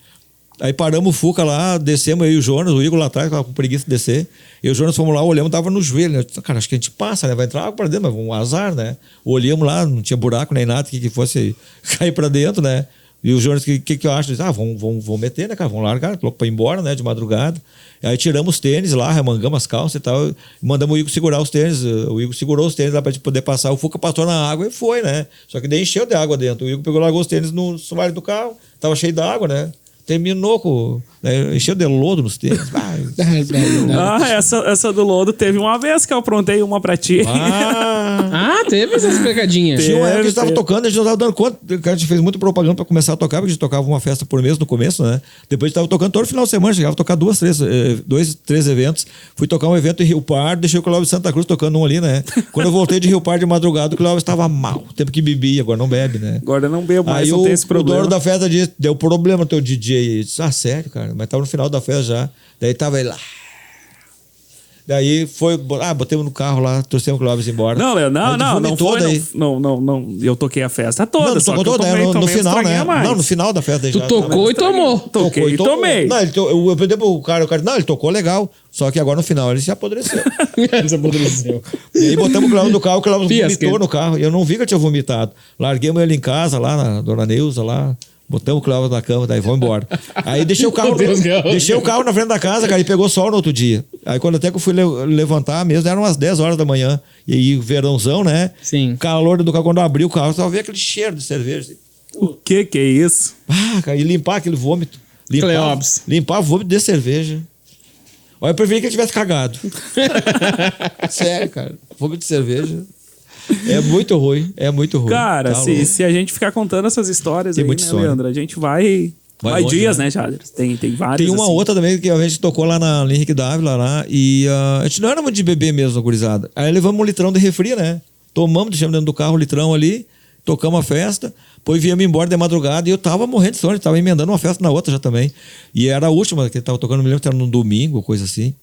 Aí paramos o Fuca lá, descemos eu e o Jonas, o Igor lá atrás, tava com preguiça de descer. E o Jonas fomos lá, olhamos, tava no joelho. Né? Cara, acho que a gente passa, né? Vai entrar água pra dentro, mas um azar, né? Olhamos lá, não tinha buraco nem nada que fosse cair pra dentro, né? E o Jonas, o que eu acho? Disse, vamos meter, né, cara? Vamos largar, louco pra ir embora, né? De madrugada. Aí tiramos os tênis lá, remangamos as calças e tal. E mandamos o Igor segurar os tênis. O Igor segurou os tênis lá pra gente poder passar. O Fuca passou na água e foi, né? Só que daí encheu de água dentro. O Igor pegou, largou os tênis no soalho do carro. Tava cheio d'água, né? Terminou com... Né, encheu de lodo nos tênis. essa do lodo teve uma vez que eu aprontei uma pra ti. Ah, teve essas pegadinhas. Tinha uma época que a gente tava tocando, a gente não tava dando conta. A gente fez muito propaganda pra começar a tocar, porque a gente tocava uma festa por mês no começo, né? Depois a gente tava tocando todo final de semana, chegava a tocar 2, 3 eventos. Fui tocar um evento em Rio Pardo, deixei o Clóvis de Santa Cruz tocando um ali, né? Quando eu voltei de Rio Pardo de madrugada, o Clóvis tava mal. O tempo que bebia, agora não bebe, né? Agora eu não bebo mais, Aí não tem esse o problema. dono da festa disse, deu problema no teu DJ. Eu disse, sério, cara? Mas tava no final da festa já. Daí tava ele lá. Daí foi, botamos no carro lá, trouxemos o Clóvis embora. Não, Leandro, não foi. Daí. Não, eu toquei a festa toda. Não, só tocou que eu toda, no tomei final, né? mais. Não, no final da festa. Tu tocou e tomou. Toquei e tomei. Não, eu pedi pro cara, não, ele tocou legal. Só que agora no final ele se apodreceu. Você apodreceu. E aí botamos o Clóvis no carro, o Clóvis vomitou Fiasco. no carro. E eu não vi que eu tinha vomitado. Larguemos ele em casa, lá na Dona Neuza, lá. Botamos o Clóvis na cama, daí vamos embora. Aí deixei o carro, Meu Deus, deixei o carro na frente da casa, cara, e pegou sol no outro dia. Aí quando até que eu fui levantar mesmo, eram umas 10 horas da manhã. E aí, verãozão, né? Sim. Calor do carro, quando eu abri o carro, só veio aquele cheiro de cerveja. O que é isso? Cara, e limpar aquele vômito. Cleópis. Limpar o vômito de cerveja. Olha, eu preferi que ele tivesse cagado. Sério, cara. Vômito de cerveja. É muito ruim. Cara, Tá louco. se a gente ficar contando essas histórias Tem aí, muita né, história. Leandro? A gente vai longe, dias, né? né, Jader? Tem várias. Tem uma assim. outra também que a gente tocou lá na Henrique Dávila lá. E a gente não era muito de beber mesmo, gurizada. Aí levamos um litrão de refri, né? Tomamos, deixamos dentro do carro o litrão ali. Tocamos a festa. Depois viemos embora de madrugada. E eu tava morrendo de sono. Tava emendando uma festa na outra já também. E era a última que ele tava tocando, me lembro que era num domingo, coisa assim.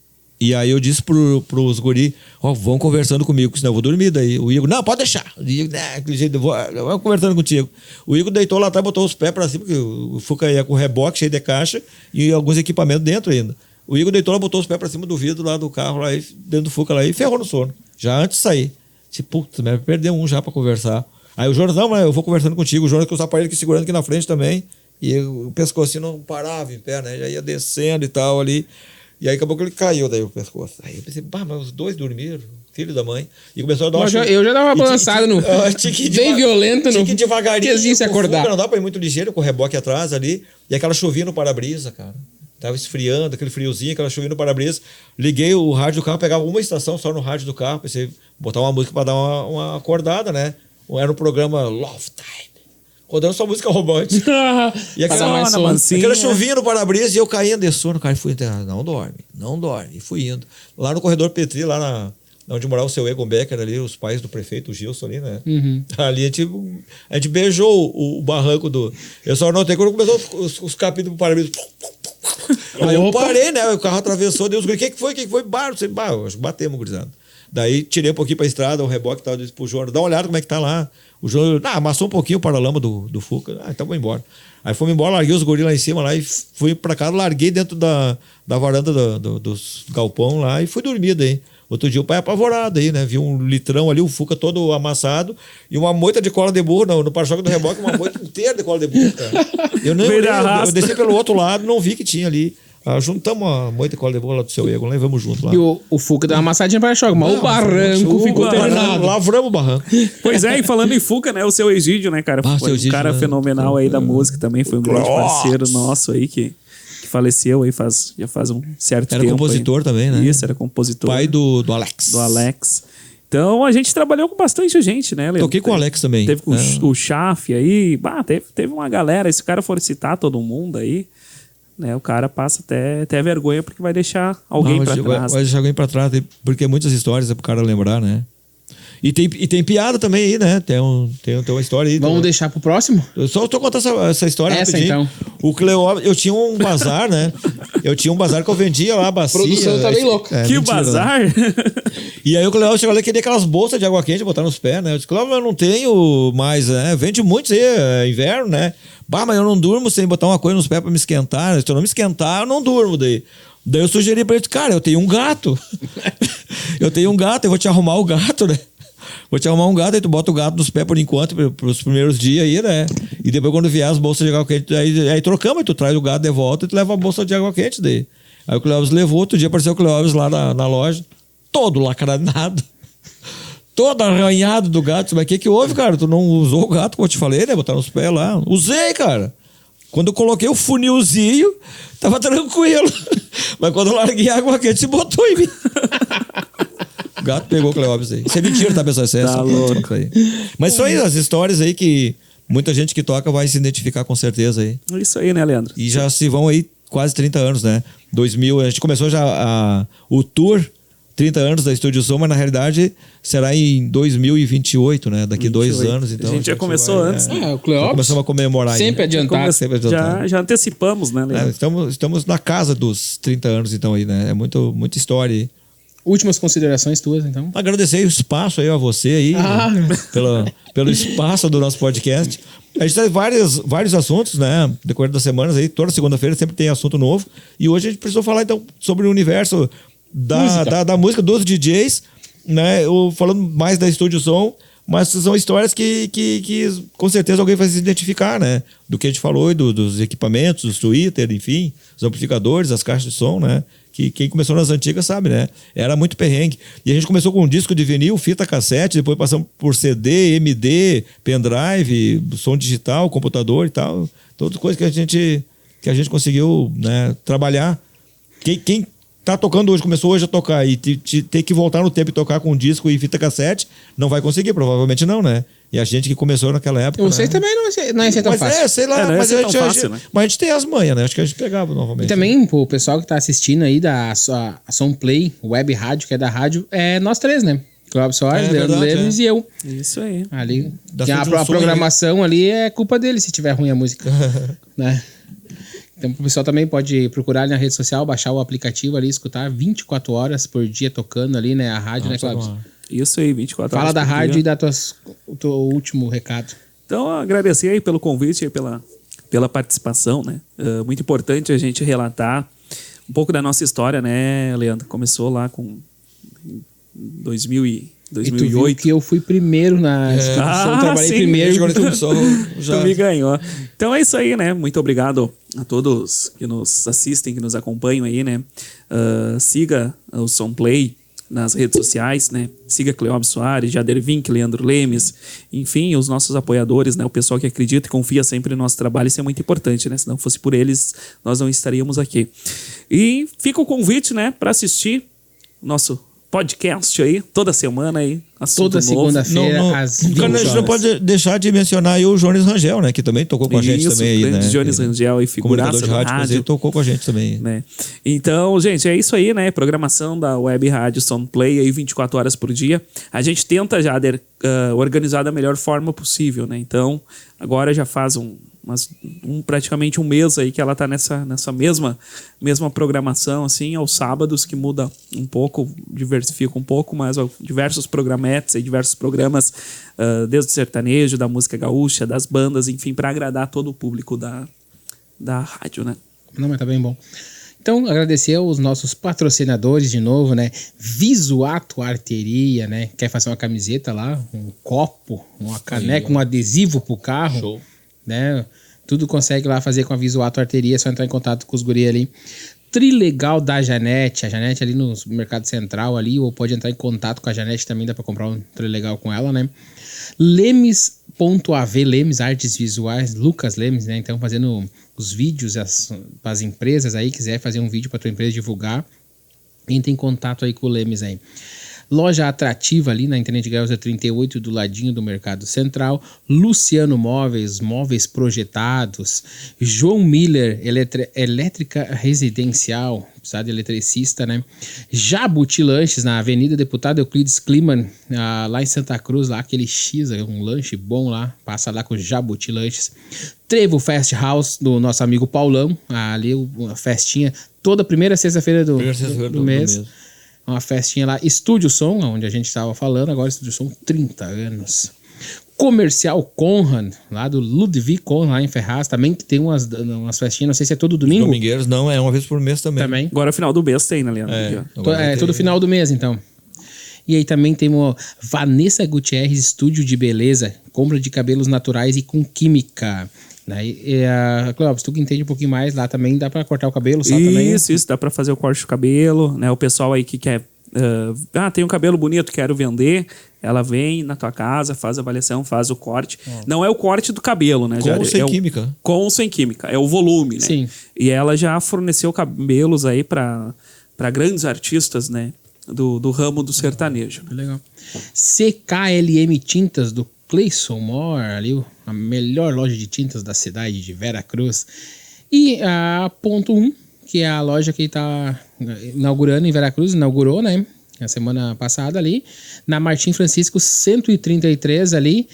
E aí eu disse pros guri, vão conversando comigo, senão eu vou dormir daí. O Igor, não, pode deixar. O Igor, aquele jeito, eu vou conversando contigo. O Igor deitou lá atrás, botou os pés pra cima, porque o Fuca ia com reboque cheio de caixa e alguns equipamentos dentro ainda. O Igor deitou lá, botou os pés pra cima do vidro lá do carro, lá, dentro do Fuca lá, e ferrou no sono. Já antes de sair. Tipo, putz, perdeu um já pra conversar. Aí o Jonas, não, mas eu vou conversando contigo. O Jonas com os aparelhos aqui segurando aqui na frente também. E o pescocinho não parava em pé, né? Já ia descendo e tal ali. E aí acabou que ele caiu daí o pescoço. Aí eu pensei, mas os dois dormiram, filho da mãe. E começou a dar uma... Eu já dava uma balançada no... bem violento no... Tinha que ir devagarinho. Se acordar. Fuga, não dá pra ir muito ligeiro com o reboque atrás ali. E aquela chuvinha no para-brisa, cara. Tava esfriando, aquele friozinho, aquela chuvinha no para-brisa. Liguei o rádio do carro, pegava uma estação só no rádio do carro. Pensei, botar uma música pra dar uma acordada, né? Era um programa Love Time. Rodando só música romântica. E aquela chuvinha no para-brisa e eu caindo de sono. Cara, fui enterrado. Não dorme. E fui indo. Lá no corredor Petri, lá onde morava o seu Egon Becker ali, os pais do prefeito, o Gilson ali, né? Uhum. Ali a gente beijou o barranco do... Eu só notei quando começou os capítulos do para-brisa. Aí eu parei, né? O carro atravessou, Deus, o que foi? Barro, batemos, gurizada. Daí tirei um pouquinho pra estrada, o reboque e tal, disse pro João, dá uma olhada como é que tá lá. O João, amassou um pouquinho o paralama do Fuca. Então vou embora. Aí fomos embora, larguei os guris lá em cima lá e fui pra casa, larguei dentro da varanda dos galpão lá e fui dormir daí. Outro dia o pai apavorado aí, né? Viu um litrão ali, o Fuca todo amassado e uma moita de cola de burro no para-choque do reboque, uma moita inteira de cola de burro, cara. Eu desci pelo outro lado, não vi que tinha ali. Juntamos a moita de cola de burro lá do seu Egon, levamos junto lá. E o Fuca deu uma amassadinha para choque, mas o barranco ficou terminado. Lavramos o barranco. Pois é, e falando em Fuca, né? O seu Egídio, né, cara? Foi um cara fenomenal aí da música também, foi um grande parceiro nosso aí que faleceu aí já faz um certo tempo. Era compositor aí também, né? Isso, era compositor. Pai do Alex. Do Alex. Então a gente trabalhou com bastante gente, né, Leandro? Toquei com o Alex também. Teve o Chaf aí, teve uma galera. Se o cara for citar todo mundo aí, né, o cara passa até vergonha porque vai deixar alguém pra trás. Vai deixar alguém pra trás, porque muitas histórias é pro cara lembrar, né? E tem piada também aí, né? Tem uma história aí. Vamos deixar pro próximo? Eu só tô contando essa história rapidinho. Então. O Cleóbio, eu tinha um bazar, né? Eu tinha um bazar que eu vendia lá, bacia. A produção tá bem louca. Que mentira, bazar? Né? E aí o Cleóbio chegou lá e queria aquelas bolsas de água quente, botar nos pés, né? Eu disse, Cleóbio, eu não tenho mais, né? Vende muito isso aí, é inverno, né? Mas eu não durmo sem botar uma coisa nos pés pra me esquentar. Se eu não me esquentar, eu não durmo daí. Daí eu sugeri pra ele, cara, eu tenho um gato. Eu vou te arrumar o gato, né? Vou te arrumar um gato, aí tu bota o gato nos pés por enquanto, pros primeiros dias aí, né? E depois quando vier as bolsas de água quente, aí trocamos, aí tu traz o gato de volta e tu leva a bolsa de água quente daí. Aí o Cleóvis levou, outro dia apareceu o Cleóvis lá na loja, todo lacranado, todo arranhado do gato. Mas o que houve, cara? Tu não usou o gato, como eu te falei, né? Botar nos pés lá. Usei, cara. Quando eu coloquei o funilzinho, tava tranquilo. Mas quando eu larguei a água quente, se botou em mim. O gato pegou o Cleóvis aí. Isso é mentira, tá, pessoal? Isso é louco aí. Mas são aí as histórias aí que muita gente que toca vai se identificar com certeza aí. Isso aí, né, Leandro? E já se vão aí quase 30 anos, né? 2000, a gente começou já o tour 30 anos da Estúdio Som, mas na realidade será em 2028, né? Daqui 2 anos. Então, a gente já começou antes. O Cleóvis. Começamos a comemorar. Sempre adiantado. Já antecipamos, né, Leandro? Estamos na casa dos 30 anos, então, aí, né? É muita história aí. Últimas considerações tuas, então. Agradecer o espaço aí a você aí, pelo espaço do nosso podcast. A gente tem vários assuntos, né? Decorrer das semanas aí, toda segunda-feira sempre tem assunto novo. E hoje a gente precisou falar, então, sobre o universo da música, dos DJs, né? Falando mais da Estúdio Som, mas são histórias que com certeza alguém vai se identificar, né? Do que a gente falou, dos equipamentos, dos Twitter, enfim, os amplificadores, as caixas de som, né? Que quem começou nas antigas sabe, né? Era muito perrengue. E a gente começou com um disco de vinil, fita cassete, depois passamos por CD, MD, pendrive, som digital, computador e tal. Todas coisas que a gente conseguiu, né, trabalhar. Quem tá tocando hoje, começou hoje a tocar e ter que voltar no tempo e tocar com disco e fita cassete, não vai conseguir, provavelmente não, né? E a gente que começou naquela época... Vocês também não ia ser tão fácil. Sei lá, mas a gente tem as manhas, né? Acho que a gente pegava novamente. E também, o pessoal que tá assistindo aí da Somplay, web rádio, que é da rádio, é nós três, né? Cleóvis Soares, Leandro Lemes e eu. Isso aí. Ali, a programação ali é culpa dele, se tiver ruim a música. Né? Então o pessoal também pode procurar ali na rede social, baixar o aplicativo ali, escutar 24 horas por dia tocando ali, né? A rádio, né, Cláudio? Isso aí, 24 horas Fala da por rádio dia. e dá o teu último recado. Então, agradecer aí pelo convite, aí pela participação, né? Muito importante a gente relatar um pouco da nossa história, né, Leandro? Começou lá com 2008. E tu viu que eu fui primeiro na exposição, trabalhei sim. primeiro. Já... Tu me ganhou. Então é isso aí, né? Muito obrigado a todos que nos assistem, que nos acompanham aí, né? Siga o Somplay nas redes sociais, né? Siga Cleóbio Soares, Jader Vink, Leandro Lemes, enfim, os nossos apoiadores, né? O pessoal que acredita e confia sempre no nosso trabalho, isso é muito importante, né? Se não fosse por eles, nós não estaríamos aqui. E fica o convite, né? Para assistir o nosso podcast aí, toda semana aí. Toda segunda-feira, às 20 horas. A gente não pode deixar de mencionar aí o Jones Rangel, né? Que também tocou com a gente também aí, né? Jones Rangel e figuraça de rádio, ele tocou com a gente também. Né? Então, gente, é isso aí, né? Programação da Web Rádio Somplay aí 24 horas por dia. A gente tenta já organizar da melhor forma possível, né? Então, agora já faz praticamente um mês aí que ela tá nessa mesma programação, assim, aos sábados, que muda um pouco, diversifica um pouco, mas diversos programetes e diversos programas, desde o sertanejo, da música gaúcha, das bandas, enfim, para agradar todo o público da rádio, né? Não, mas tá bem bom. Então, agradecer aos nossos patrocinadores de novo, né? Visuato Arteria, né? Quer fazer uma camiseta lá, um copo, uma caneca, um adesivo pro carro. Show. Né? Tudo consegue lá fazer com a Visuato Arteria, é só entrar em contato com os guri ali. Trilegal da Janete, a Janete ali no Mercado Central ali, ou pode entrar em contato com a Janete também, dá pra comprar um Trilegal com ela, né? Lemes.av, Lemes Artes Visuais, Lucas Lemes, né? Então fazendo os vídeos para as empresas aí, quiser fazer um vídeo pra tua empresa divulgar, entra em contato aí com o Lemes aí. Loja Atrativa ali na Internet Graus 38, do ladinho do Mercado Central. Luciano Móveis, móveis projetados. João Miller, elétrica residencial, precisar de eletricista, né? Jabuti Lanches, na Avenida Deputado Euclides Kliman, lá em Santa Cruz, lá aquele X, um lanche bom lá, passa lá com Jabuti Lanches. Trevo Fest House, do nosso amigo Paulão, ali uma festinha, toda primeira sexta-feira do mês. Uma festinha lá, Estúdio Som, onde a gente estava falando, agora Estúdio Som, 30 anos. Comercial Conrad, lá do Ludwig Conrad, lá em Ferraz, também, que tem umas festinhas, não sei se é todo domingo. Domingueiros não, é uma vez por mês também. Agora final do mês tem, né, Leandro? Todo final do mês, então. E aí também temos Vanessa Gutierrez, Estúdio de Beleza, compra de cabelos naturais e com química. Clóvis, tu que entende um pouquinho mais, lá também dá pra cortar o cabelo só também? Isso, dá pra fazer o corte do cabelo, né? O pessoal aí que quer... tem um cabelo bonito, quero vender. Ela vem na tua casa, faz a avaliação, faz o corte. Não é o corte do cabelo, né? Com ou sem química? Com ou sem química, é o volume, né? Sim. E ela já forneceu cabelos aí pra grandes artistas, né? Do ramo do sertanejo. Legal. CKLM Tintas, do Cleison Moore, ali a melhor loja de tintas da cidade de Vera Cruz. E a Ponto 1, que é a loja que está inaugurando em Vera Cruz, inaugurou, né? Na semana passada ali, na Martim Francisco 133 ali,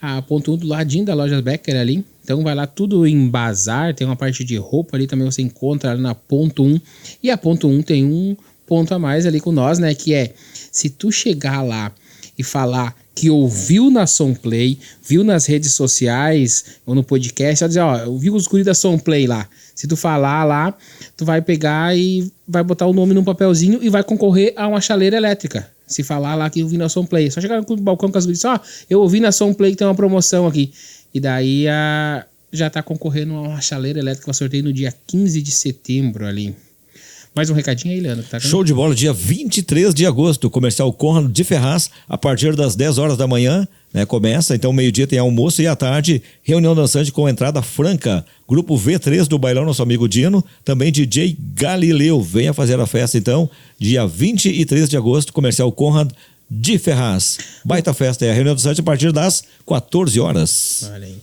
a Ponto 1 do ladinho da loja Becker ali. Então vai lá tudo em bazar, tem uma parte de roupa ali também você encontra ali na Ponto 1. E a Ponto 1 tem um ponto a mais ali com nós, né? Que é, se tu chegar lá e falar que ouviu na Somplay, viu nas redes sociais ou no podcast, só dizer, eu vi os guris da Somplay lá. Se tu falar lá, tu vai pegar e vai botar o nome num papelzinho e vai concorrer a uma chaleira elétrica. Se falar lá que eu ouvi na Somplay. Só chegar no balcão com as guris e dizer, eu ouvi na Somplay que tem uma promoção aqui. E daí já tá concorrendo a uma chaleira elétrica que eu sorteio no dia 15 de setembro ali. Mais um recadinho aí, Leandro. Tá. Show de bola, dia 23 de agosto, comercial Conrad de Ferraz, a partir das 10 horas da manhã, né, começa, então meio-dia tem almoço e à tarde, reunião dançante com entrada franca, grupo V3 do Bailão, nosso amigo Dino, também DJ Galileu, venha fazer a festa então, dia 23 de agosto, comercial Conrad de Ferraz. Baita festa, é a reunião dançante a partir das 14 horas. Olha aí.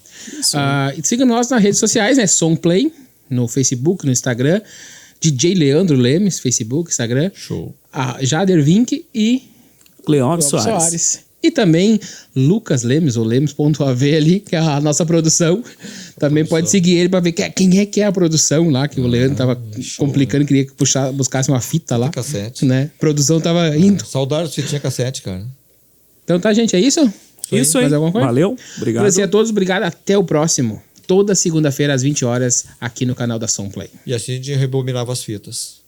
E siga nós nas redes sociais, né, Somplay, no Facebook, no Instagram, DJ Leandro Lemes, Facebook, Instagram. Show. Jader Vink e Cleóbio Soares. E também Lucas Lemes, ou Lemes.av ali, que é a nossa produção. Também pode seguir ele pra ver quem é que é a produção lá, que o Leandro tava complicando, queria que buscasse uma fita lá. Cassete. Né? A produção tava indo. Saudades de fitinha cassete, cara. Então tá, gente, é isso? Isso aí. Mais alguma coisa? Valeu. Obrigado. Agradecer a todos, obrigado. Até o próximo. Toda segunda-feira às 20 horas aqui no canal da Somplay. E assim a gente rebobinava as fitas.